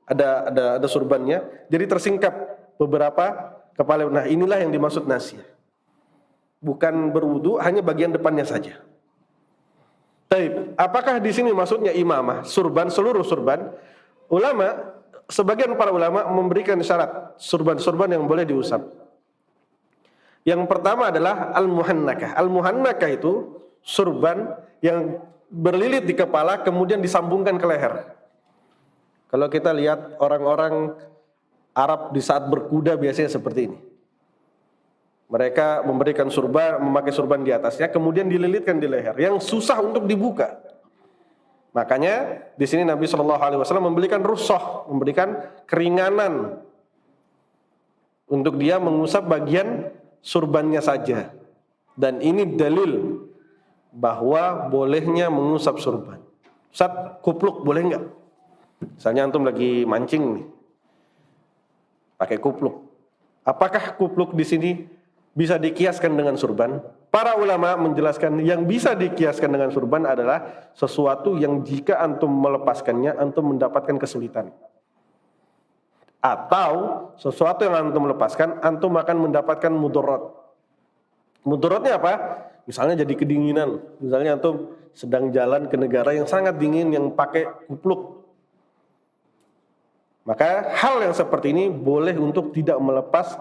ada surbannya, jadi tersingkap beberapa kepala. Nah, inilah yang dimaksud nasiyah. Bukan berwudu, hanya bagian depannya saja. Taib. Apakah di sini maksudnya imamah, surban, seluruh surban? Sebagian para ulama memberikan syarat surban-surban yang boleh diusap. Yang pertama adalah al-muhannakah. Al-muhannakah itu surban yang berlilit di kepala kemudian disambungkan ke leher. Kalau kita lihat orang-orang Arab di saat berkuda biasanya seperti ini. Mereka memberikan surban, memakai surban di atasnya, kemudian dililitkan di leher, yang susah untuk dibuka. Makanya di sini Nabi Shallallahu Alaihi Wasallam memberikan rukhsah, memberikan keringanan untuk dia mengusap bagian surbannya saja. Dan ini dalil bahwa bolehnya mengusap surban. Ustaz, kupluk boleh nggak? Misalnya antum lagi mancing nih, pakai kupluk. Apakah kupluk di sini bisa dikiaskan dengan surban? Para ulama menjelaskan yang bisa dikiaskan dengan surban adalah sesuatu yang jika antum melepaskannya, antum mendapatkan kesulitan. Atau sesuatu yang antum lepaskan, antum akan mendapatkan mudarat. Mudaratnya apa? Misalnya jadi kedinginan. Misalnya antum sedang jalan ke negara yang sangat dingin yang pakai kupluk. Maka hal yang seperti ini boleh untuk tidak melepas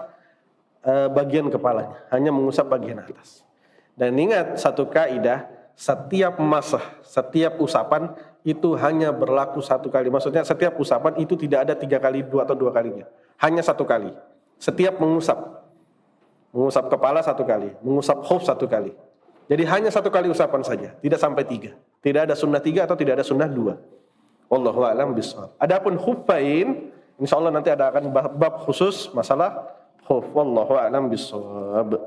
bagian kepalanya, hanya mengusap bagian atas. Dan ingat satu kaidah, setiap masah, setiap usapan itu hanya berlaku satu kali. Maksudnya setiap usapan itu tidak ada 3 kali, 2 atau 2 kalinya. Hanya 1 kali. Setiap mengusap kepala 1 kali, mengusap khuf 1 kali. Jadi hanya 1 kali usapan saja, tidak sampai 3. Tidak ada sunnah 3 atau tidak ada sunnah 2. Wallahu a'lam bishawab. Adapun khuffain, insyaallah nanti ada akan bab khusus masalah khuf. Wallahu a'lam bishawab.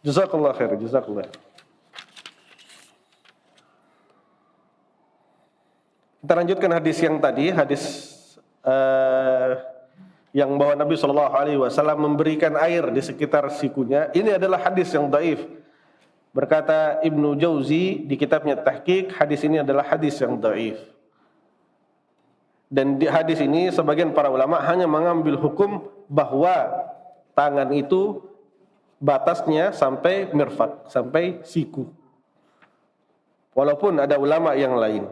Jazakallah khair, jazakallah. Kita lanjutkan hadis yang tadi, hadis yang bahwa Nabi SAW memberikan air di sekitar sikunya. Ini adalah hadis yang dhaif. Berkata Ibnu Jauzi di kitabnya Tahqiq, hadis ini adalah hadis yang dhaif. Dan di hadis ini sebagian para ulama hanya mengambil hukum bahwa tangan itu batasnya sampai mirfaq, sampai siku. Walaupun ada ulama yang lain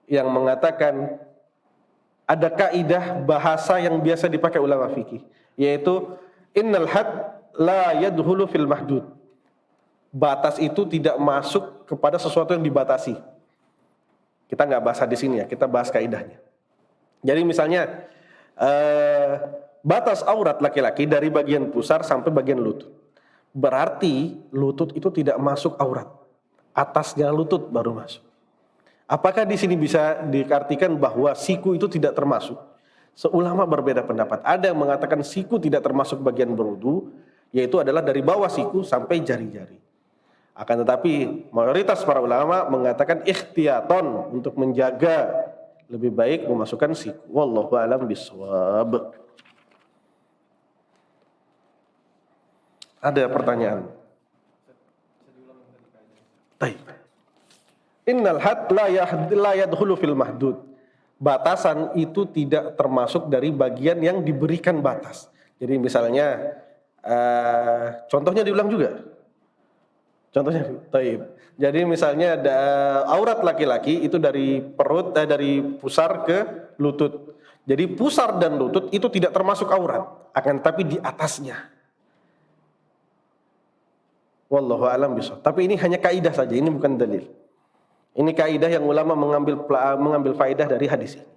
yang mengatakan ada kaidah bahasa yang biasa dipakai ulama fikih, yaitu innal had la yadkhulu fil mahdud. Batas itu tidak masuk kepada sesuatu yang dibatasi. Kita nggak bahas di sini ya, kita bahas kaidahnya. Jadi misalnya batas aurat laki-laki dari bagian pusar sampai bagian lutut. Berarti lutut itu tidak masuk aurat. Atasnya lutut baru masuk. Apakah di sini bisa diartikan bahwa siku itu tidak termasuk? Seulama berbeda pendapat. Ada yang mengatakan siku tidak termasuk bagian berwudu, yaitu adalah dari bawah siku sampai jari-jari. Akan tetapi mayoritas para ulama mengatakan ikhtiyaton, untuk menjaga, lebih baik memasukkan siku. Wallahu a'lam bishawab. Ada pertanyaan? Baik. Innal had la yadkhulu fil mahdud. Batasan itu tidak termasuk dari bagian yang diberikan batas. Jadi misalnya, contohnya diulang juga. Contohnya, taib. Jadi misalnya aurat laki-laki itu dari perut, dari pusar ke lutut. Jadi pusar dan lutut itu tidak termasuk aurat, akan tetapi di atasnya. Wallahu a'lam bishawab. Tapi ini hanya kaidah saja, ini bukan dalil. Ini kaidah yang ulama mengambil faedah dari hadis ini.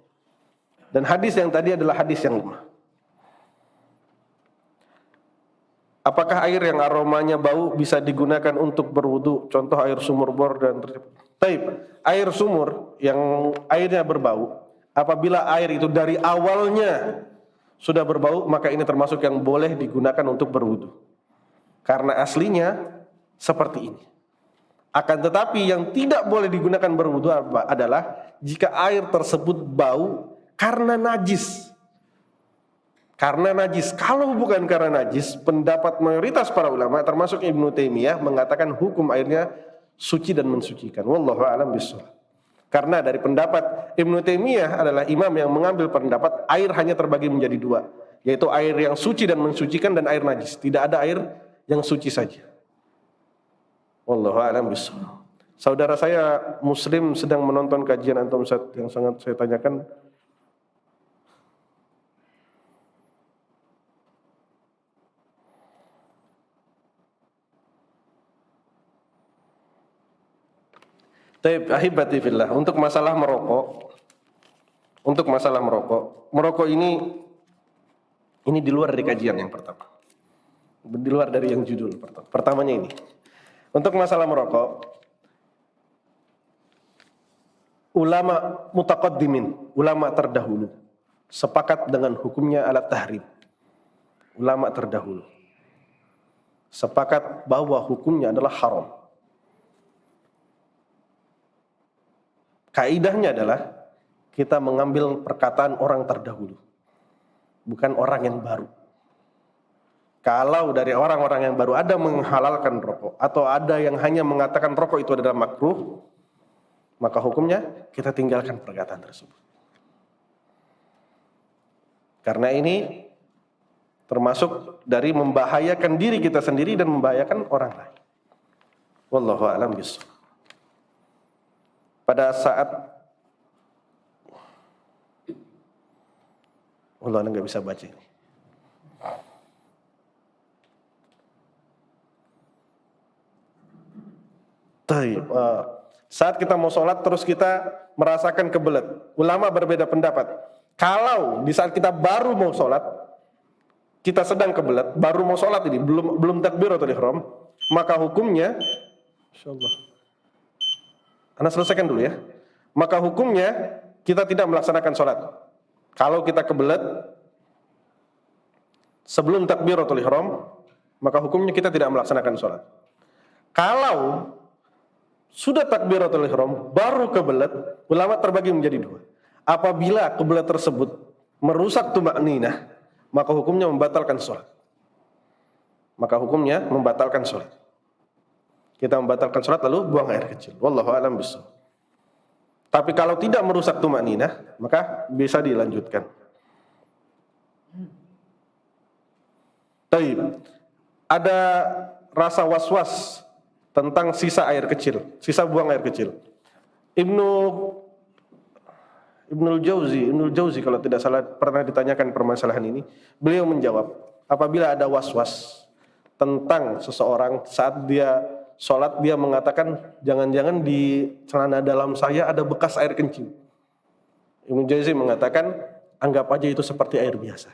Dan hadis yang tadi adalah hadis yang lemah. Apakah air yang aromanya bau bisa digunakan untuk berwudu? Contoh air sumur bor dan taib. Air sumur yang airnya berbau, apabila air itu dari awalnya sudah berbau, maka ini termasuk yang boleh digunakan untuk berwudu. Karena aslinya seperti ini. Akan tetapi yang tidak boleh digunakan berwudu adalah jika air tersebut bau karena najis. Karena najis. Kalau bukan karena najis, pendapat mayoritas para ulama termasuk Ibnu Taimiyah mengatakan hukum airnya suci dan mensucikan. Wallahu a'lam bishawab. Karena dari pendapat Ibnu Taimiyah adalah imam yang mengambil pendapat air hanya terbagi menjadi dua, yaitu air yang suci dan mensucikan dan air najis. Tidak ada air yang suci saja. Wallahu a'lam bishawab. Saudara saya muslim sedang menonton kajian antum yang sangat saya tanyakan. Taib ahibati fillah, untuk masalah merokok. Merokok ini di luar dari kajian yang pertama. Di luar dari yang judul pertama. Pertamanya ini. Untuk masalah merokok, ulama mutaqaddimin, ulama terdahulu sepakat dengan hukumnya ala tahrim. Ulama terdahulu sepakat bahwa hukumnya adalah haram. Kaidahnya adalah kita mengambil perkataan orang terdahulu, bukan orang yang baru. Kalau dari orang-orang yang baru ada menghalalkan rokok, atau ada yang hanya mengatakan rokok itu adalah makruh, maka hukumnya kita tinggalkan perkataan tersebut. Karena ini termasuk dari membahayakan diri kita sendiri dan membahayakan orang lain. Wallahu a'lam bishawab. Pada saat Allah nggak bisa baca ini. Saat kita mau sholat terus kita merasakan kebelet. Ulama berbeda pendapat. Kalau di saat kita baru mau sholat, kita sedang kebelet, baru mau sholat ini, belum takbiratul ihram, maka hukumnya, insyaallah, Anda selesaikan dulu ya. Maka hukumnya kita tidak melaksanakan sholat. Kalau kita kebelet sebelum takbiratul ihram, maka hukumnya kita tidak melaksanakan sholat. Kalau sudah takbiratul ihram baru kebelet, ulama terbagi menjadi dua. Apabila kebelet tersebut merusak tuma'ninah, maka hukumnya membatalkan sholat. Kita membatalkan sholat lalu buang air kecil. Wallahu a'lam bishawab. Tapi kalau tidak merusak tuma'ninah, maka bisa dilanjutkan. Taib. Ada rasa was-was tentang sisa air kecil, sisa buang air kecil. Ibnul Jauzi kalau tidak salah pernah ditanyakan permasalahan ini. Beliau menjawab, apabila ada was-was tentang seseorang saat dia sholat, dia mengatakan jangan-jangan di celana dalam saya ada bekas air kencing. Ibnul Jauzi mengatakan anggap aja itu seperti air biasa.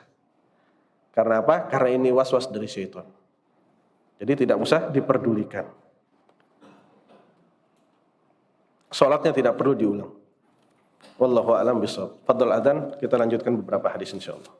Karena apa? Karena ini was-was dari syaitan. Jadi tidak usah diperdulikan. Sholatnya tidak perlu diulang. Wallahu a'lam bishawab. Fadhal adzan, kita lanjutkan beberapa hadis insyaallah.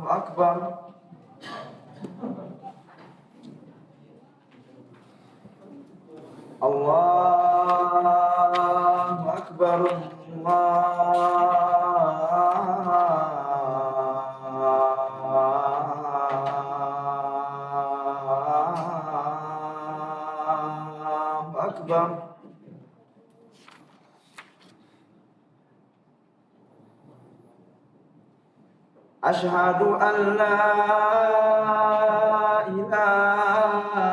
Akbar. Allahu Akbar. Allahu Akbar. Asyhadu an la ilaha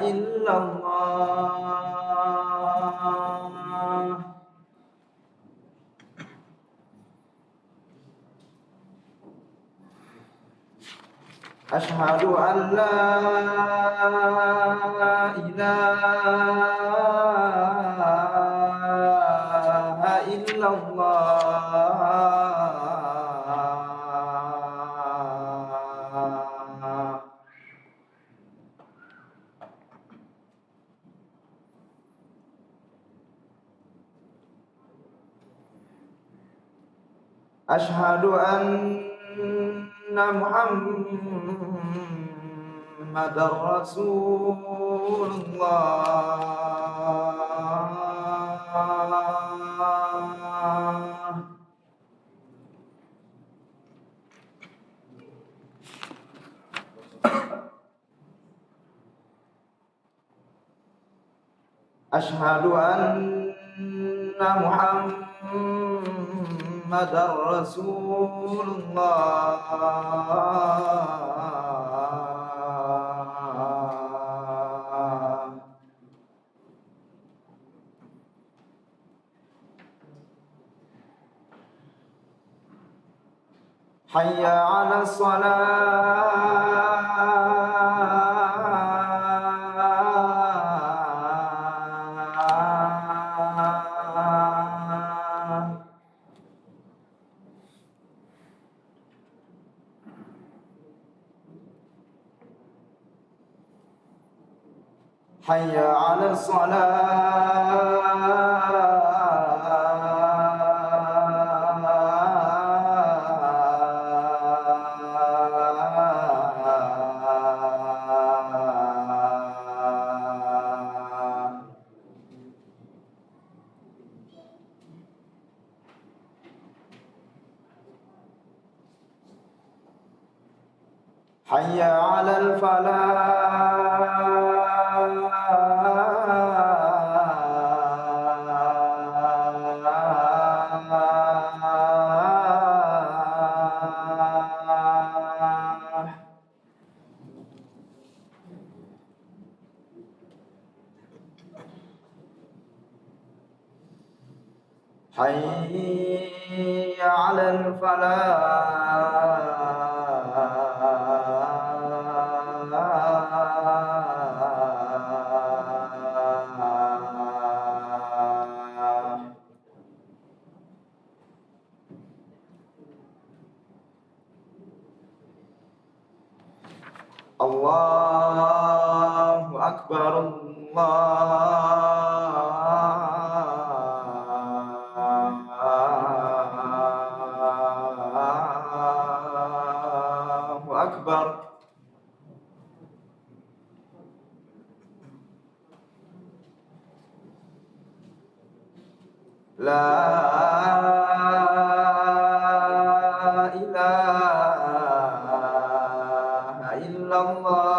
illallah. Asyhadu an la ilaha illallah. Asyhadu anna Muhammadar Rasulullah. Asyhadu anna Muhammadar Rasulullah. Hayya 'alas shalah. Hayya 'alas shalah. Hayya 'alal falah. Hayya 'alal falah. Allahu Akbar. Allahu Akbar. La ilaha illallah.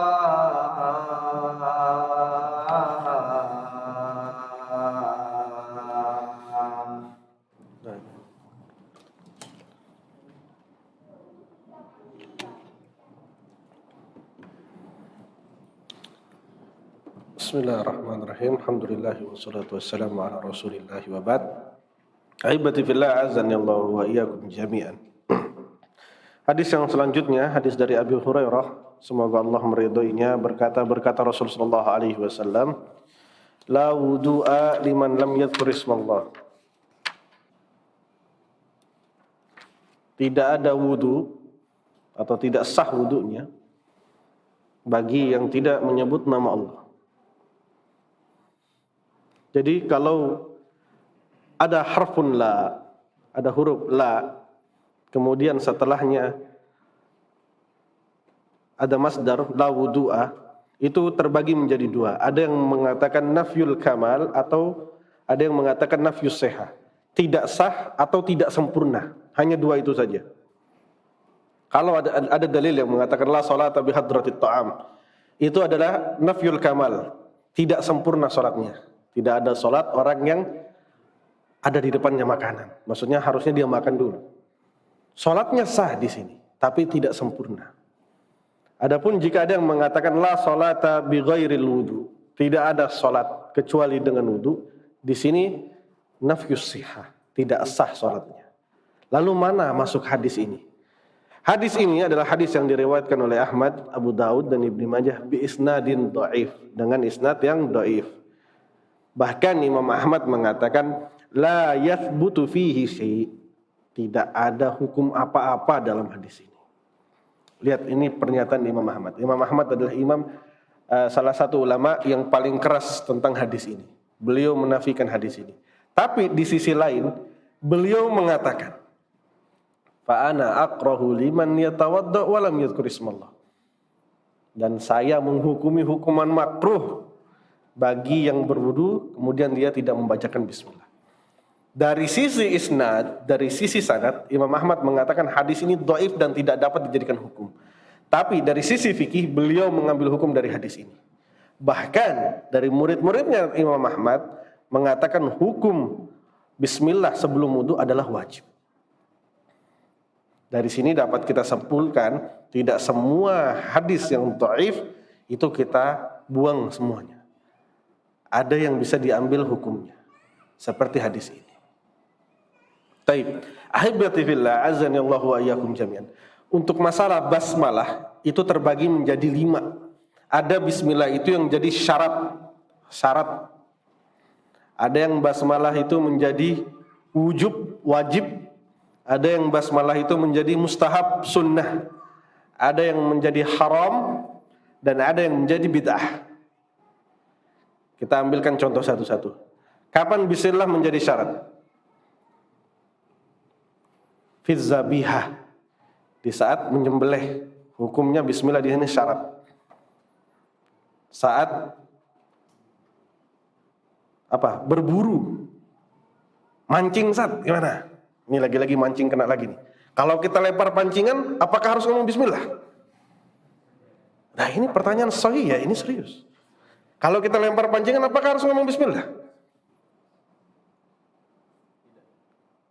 Bismillahirrahmanirrahim. Alhamdulillah wassalatu wassalamu ala Rasulillah wa ba'd. Ahibati fillah azani Allah wa iyyakum jami'an. Hadis yang selanjutnya, hadis dari Abi Hurairah, semoga Allah meridhoinya, berkata Rasul sallallahu alaihi wasallam, la wudu'a liman lam yadhkur ismallah. Tidak ada wudu atau tidak sah wudunya bagi yang tidak menyebut nama Allah. Jadi kalau ada harfun la, ada huruf la, kemudian setelahnya ada masdar la wudu'a, itu terbagi menjadi dua. Ada yang mengatakan nafyul kamal atau ada yang mengatakan nafyus sihah. Tidak sah atau tidak sempurna. Hanya dua itu saja. Kalau ada dalil yang mengatakan la salata bi hadratit ta'am, itu adalah nafyul kamal, tidak sempurna salatnya. Tidak ada salat orang yang ada di depannya makanan. Maksudnya harusnya dia makan dulu. Salatnya sah di sini, tapi tidak sempurna. Adapun jika ada yang mengatakan la salata bi ghairil wudu, tidak ada salat kecuali dengan wudu, di sini nafyus sihah, tidak sah salatnya. Lalu mana masuk hadis ini? Hadis ini adalah hadis yang diriwayatkan oleh Ahmad, Abu Daud dan Ibnu Majah bi isnadin dhaif, dengan isnad yang dhaif. Bahkan Imam Ahmad mengatakan la yathbutu fihi syai', tidak ada hukum apa-apa dalam hadis ini. Lihat, ini pernyataan Imam Ahmad. Imam Ahmad adalah salah satu ulama yang paling keras tentang hadis ini. Beliau menafikan hadis ini. Tapi di sisi lain beliau mengatakan, fa ana aqrahu liman yatawadda wa lam yadhkur ismallah. Dan saya menghukumi hukuman makruh bagi yang berwudu kemudian dia tidak membacakan bismillah. Dari sisi isnad, dari sisi sanad, Imam Ahmad mengatakan hadis ini dhaif dan tidak dapat dijadikan hukum. Tapi dari sisi fikih beliau mengambil hukum dari hadis ini. Bahkan dari murid-muridnya Imam Ahmad mengatakan hukum bismillah sebelum wudu adalah wajib. Dari sini dapat kita simpulkan tidak semua hadis yang dhaif itu kita buang semuanya. Ada yang bisa diambil hukumnya, seperti hadis ini. Taib. Ahibati fillah, azani Allah wa iyyakum jami'an. Untuk masalah basmalah itu terbagi menjadi 5. Ada bismillah itu yang jadi syarat. Ada yang basmalah itu menjadi wajib. Ada yang basmalah itu menjadi mustahab, sunnah. Ada yang menjadi haram dan ada yang menjadi bid'ah. Kita ambilkan contoh satu-satu. Kapan bismillah menjadi syarat? Fi zabihah, di saat menyembelih, hukumnya bismillah di sini syarat. Saat berburu, mancing gimana? Ini lagi-lagi mancing kena lagi nih. Kalau kita lempar pancingan, apakah harus ngomong bismillah? Nah, ini pertanyaan sahih ya, ini serius. Kalau kita lempar pancingan, apakah harus ngomong bismillah?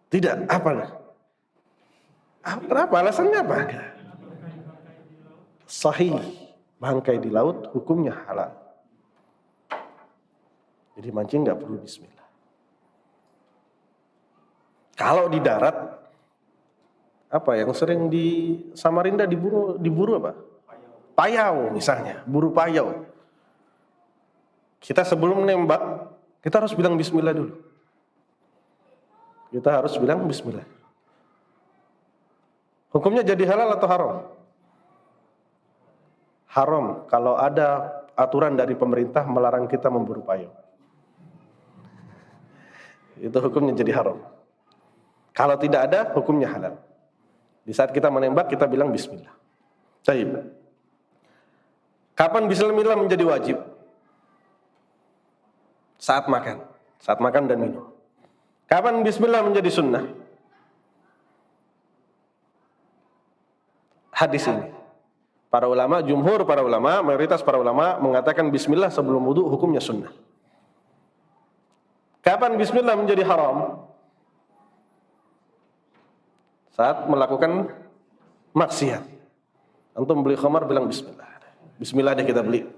Tidak. Kenapa? Alasannya apa? Sahih. Bangkai di laut hukumnya halal. Jadi mancing nggak perlu bismillah. Kalau di darat, yang sering di Samarinda diburu apa? Payau misalnya, buru payau. Kita sebelum menembak, kita harus bilang bismillah dulu. Kita harus bilang bismillah. Hukumnya jadi halal atau haram? Haram kalau ada aturan dari pemerintah melarang kita memburu payau. Itu hukumnya jadi haram. Kalau tidak ada, hukumnya halal. Di saat kita menembak, kita bilang bismillah. Baik. Kapan bismillah menjadi wajib? Saat makan dan minum. Kapan bismillah menjadi sunnah? Hadis ini. Mayoritas para ulama mengatakan bismillah sebelum wudu hukumnya sunnah. Kapan bismillah menjadi haram? Saat melakukan maksiat. Antum beli khamar bilang bismillah. Bismillah deh kita beli.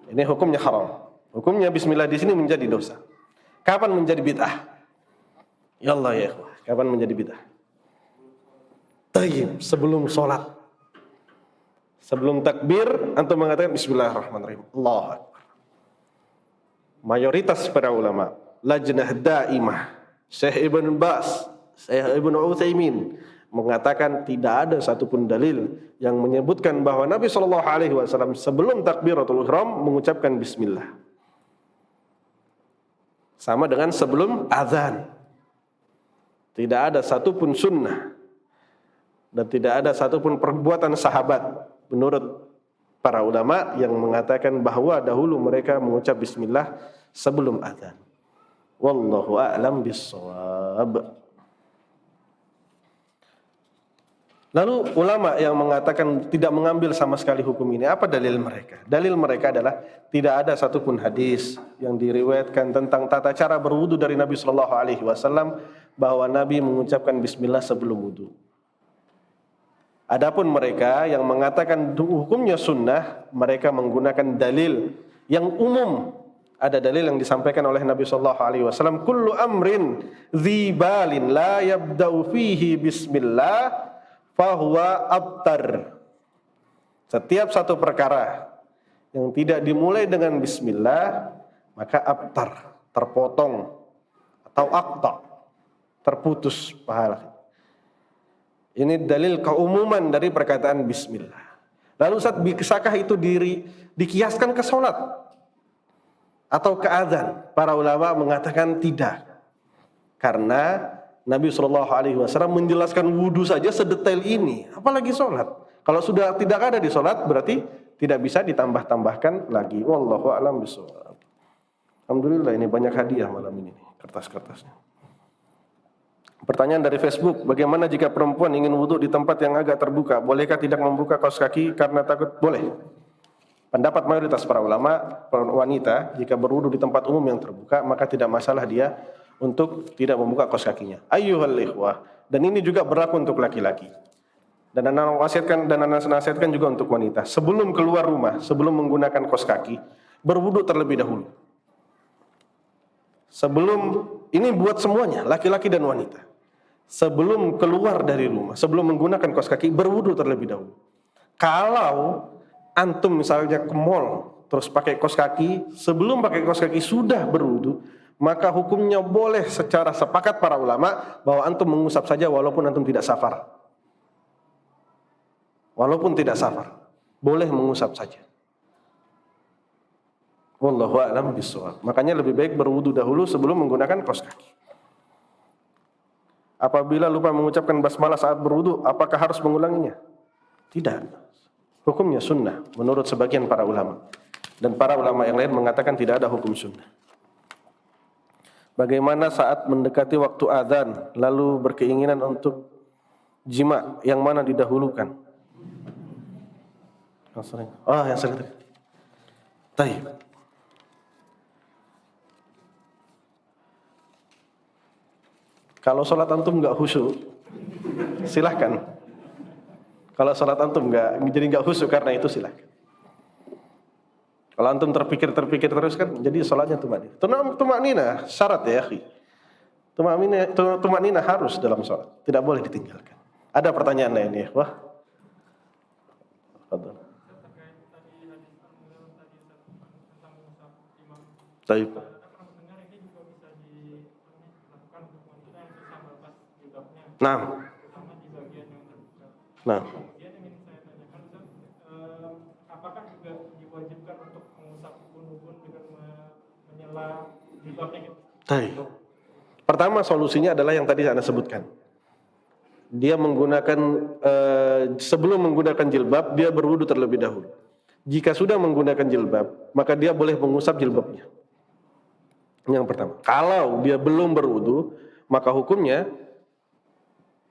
Ini hukumnya haram. Hukumnya bismillah di sini menjadi dosa. Kapan menjadi bid'ah? Ya Allah ya ikhwah, kapan menjadi bid'ah? Tayyib, sebelum sholat. Sebelum takbir, antum mengatakan bismillahirrahmanirrahim. Allah Akbar. Mayoritas para ulama, lajnah daimah, Syekh Ibn Bas, Syekh Ibn Utsaimin mengatakan tidak ada satupun dalil yang menyebutkan bahwa Nabi SAW sebelum takbiratul ihram mengucapkan bismillah. Sama dengan sebelum azan. Tidak ada satupun sunnah dan tidak ada satupun perbuatan sahabat menurut para ulama yang mengatakan bahwa dahulu mereka mengucap bismillah sebelum azan. Wallahu a'lam bissawab. Lalu ulama yang mengatakan tidak mengambil sama sekali hukum ini, apa dalil mereka? Dalil mereka adalah tidak ada satupun hadis yang diriwayatkan tentang tata cara berwudu dari Nabi Shallallahu Alaihi Wasallam bahwa Nabi mengucapkan Bismillah sebelum wudu. Adapun mereka yang mengatakan hukumnya sunnah, mereka menggunakan dalil yang umum. Ada dalil yang disampaikan oleh Nabi Shallallahu Alaihi Wasallam, kullu amrin dzibalin la yabda'u fihi Bismillah fahuwa abtar. Setiap satu perkara yang tidak dimulai dengan bismillah, maka abtar, terpotong atau akta, terputus pahala. Ini dalil keumuman dari perkataan bismillah. Lalu Ustaz, bisakah itu dikiaskan ke sholat atau ke azan? Para ulama mengatakan tidak. Karena Nabi SAW menjelaskan wudhu saja sedetail ini, apalagi sholat. Kalau sudah tidak ada di sholat, berarti tidak bisa ditambah-tambahkan lagi. Wallahu a'lam bishawab. Alhamdulillah ini banyak hadiah malam ini, kertas-kertasnya. Pertanyaan dari Facebook, bagaimana jika perempuan ingin wudhu di tempat yang agak terbuka? Bolehkah tidak membuka kaos kaki karena takut? Boleh. Pendapat mayoritas para ulama, wanita jika berwudhu di tempat umum yang terbuka, maka tidak masalah dia untuk tidak membuka kaos kakinya. Ayyuhal ikhwah, dan ini juga berlaku untuk laki-laki. Dan anak nasihatkan juga untuk wanita. Sebelum keluar rumah, sebelum menggunakan kaos kaki, berwudu terlebih dahulu. Sebelum, ini buat semuanya, laki-laki dan wanita. Sebelum keluar dari rumah, sebelum menggunakan kaos kaki, berwudu terlebih dahulu. Kalau antum misalnya ke mall, terus pakai kaos kaki, sebelum pakai kaos kaki sudah berwudu, maka hukumnya boleh secara sepakat para ulama bahwa antum mengusap saja walaupun antum tidak safar. Walaupun tidak safar, boleh mengusap saja. Wallahu a'lam bishawab. Makanya lebih baik berwudu dahulu sebelum menggunakan kaos kaki. Apabila lupa mengucapkan basmalah saat berwudu, apakah harus mengulanginya? Tidak. Hukumnya sunnah menurut sebagian para ulama. Dan para ulama yang lain mengatakan tidak ada hukum sunnah. Bagaimana saat mendekati waktu adzan lalu berkeinginan untuk jima, yang mana didahulukan? Yang sering. Oh, yang sering. Baik. Kalau sholat antum nggak khusyuk, silahkan. Kalau sholat antum nggak khusyuk karena itu silahkan. Kalau antum terpikir terus kan, jadi sholatnya tumaknina syarat ya, akhi. Tumaknina harus dalam sholat, tidak boleh ditinggalkan. Ada pertanyaan lain ya, wah. Taib. Nah. Kemudian ingin saya tanyakan, apakah juga diwajibkan untuk mengusap ubun-ubun dengan menyela jilbabnya gitu? Pertama solusinya adalah yang tadi Anda sebutkan. Dia menggunakan sebelum menggunakan jilbab dia berwudu terlebih dahulu. Jika sudah menggunakan jilbab, maka dia boleh mengusap jilbabnya. Yang pertama. Kalau dia belum berwudu, maka hukumnya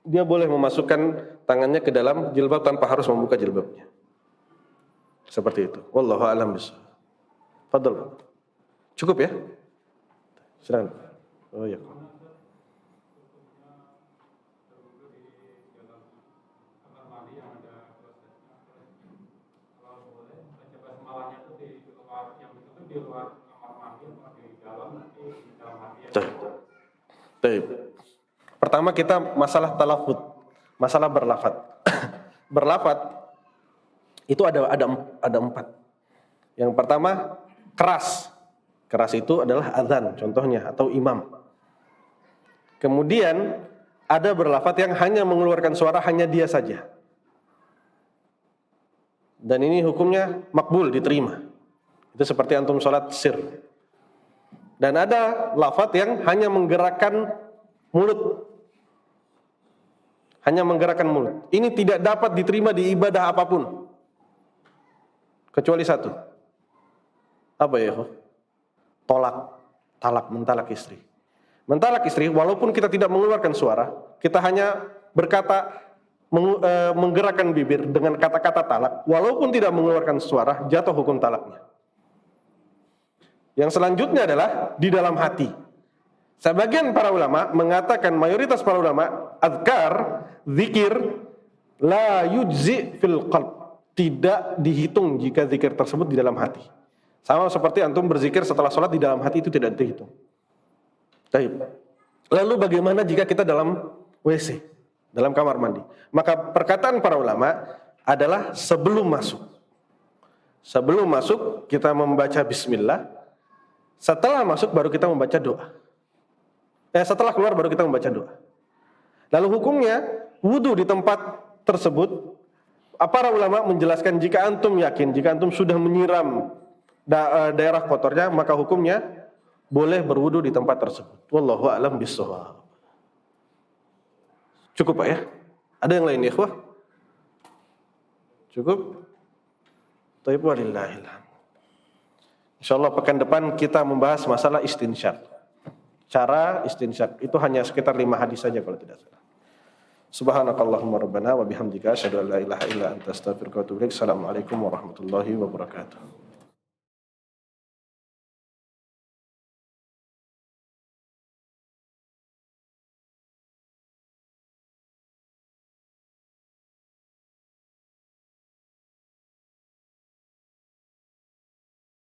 dia boleh memasukkan tangannya ke dalam jilbab tanpa harus membuka jilbabnya. Seperti itu. Wallahu a'lam bishawab. Fadhal. Cukup ya? Silakan. Oh ya. Baik. Pertama kita masalah talafut, masalah berlafat. Berlafat itu ada 4. Yang pertama keras. Keras itu adalah azan contohnya atau imam. Kemudian ada berlafat yang hanya mengeluarkan suara hanya dia saja. Dan ini hukumnya makbul, diterima. Itu seperti antum sholat sir. Dan ada lafaz yang hanya menggerakkan mulut. Hanya menggerakkan mulut. Ini tidak dapat diterima di ibadah apapun. Kecuali satu. Apa ya? Talak, mentalak istri. Mentalak istri, walaupun kita tidak mengeluarkan suara, kita hanya berkata, menggerakkan bibir dengan kata-kata talak, walaupun tidak mengeluarkan suara, jatuh hukum talaknya. Yang selanjutnya adalah di dalam hati. Sebagian para ulama mengatakan, mayoritas para ulama, azkar, zikir, la yujzi fil qalb, tidak dihitung jika zikir tersebut di dalam hati. Sama seperti antum berzikir setelah sholat di dalam hati itu tidak dihitung. Baik. Lalu bagaimana jika kita dalam WC, dalam kamar mandi? Maka perkataan para ulama adalah sebelum masuk. Sebelum masuk kita membaca bismillah. Setelah masuk baru kita membaca doa. Setelah keluar baru kita membaca doa. Lalu hukumnya wudu di tempat tersebut. Para ulama menjelaskan jika antum yakin, jika antum sudah menyiram daerah kotornya, maka hukumnya boleh berwudu di tempat tersebut. Wallahu a'lam bishawab. Cukup Pak ya? Ada yang lain ikhwah? Cukup? Thayyib walillahil hamd. Insyaallah pekan depan kita membahas masalah istinsyaq. Cara istinsyaq itu hanya sekitar 5 hadis saja kalau tidak salah. Subhanakallahumma rabbana wa bihamdika asyhadu an la ilaha illa anta astaghfiruka wa atubu ilaik. Assalamualaikum warahmatullahi wabarakatuh.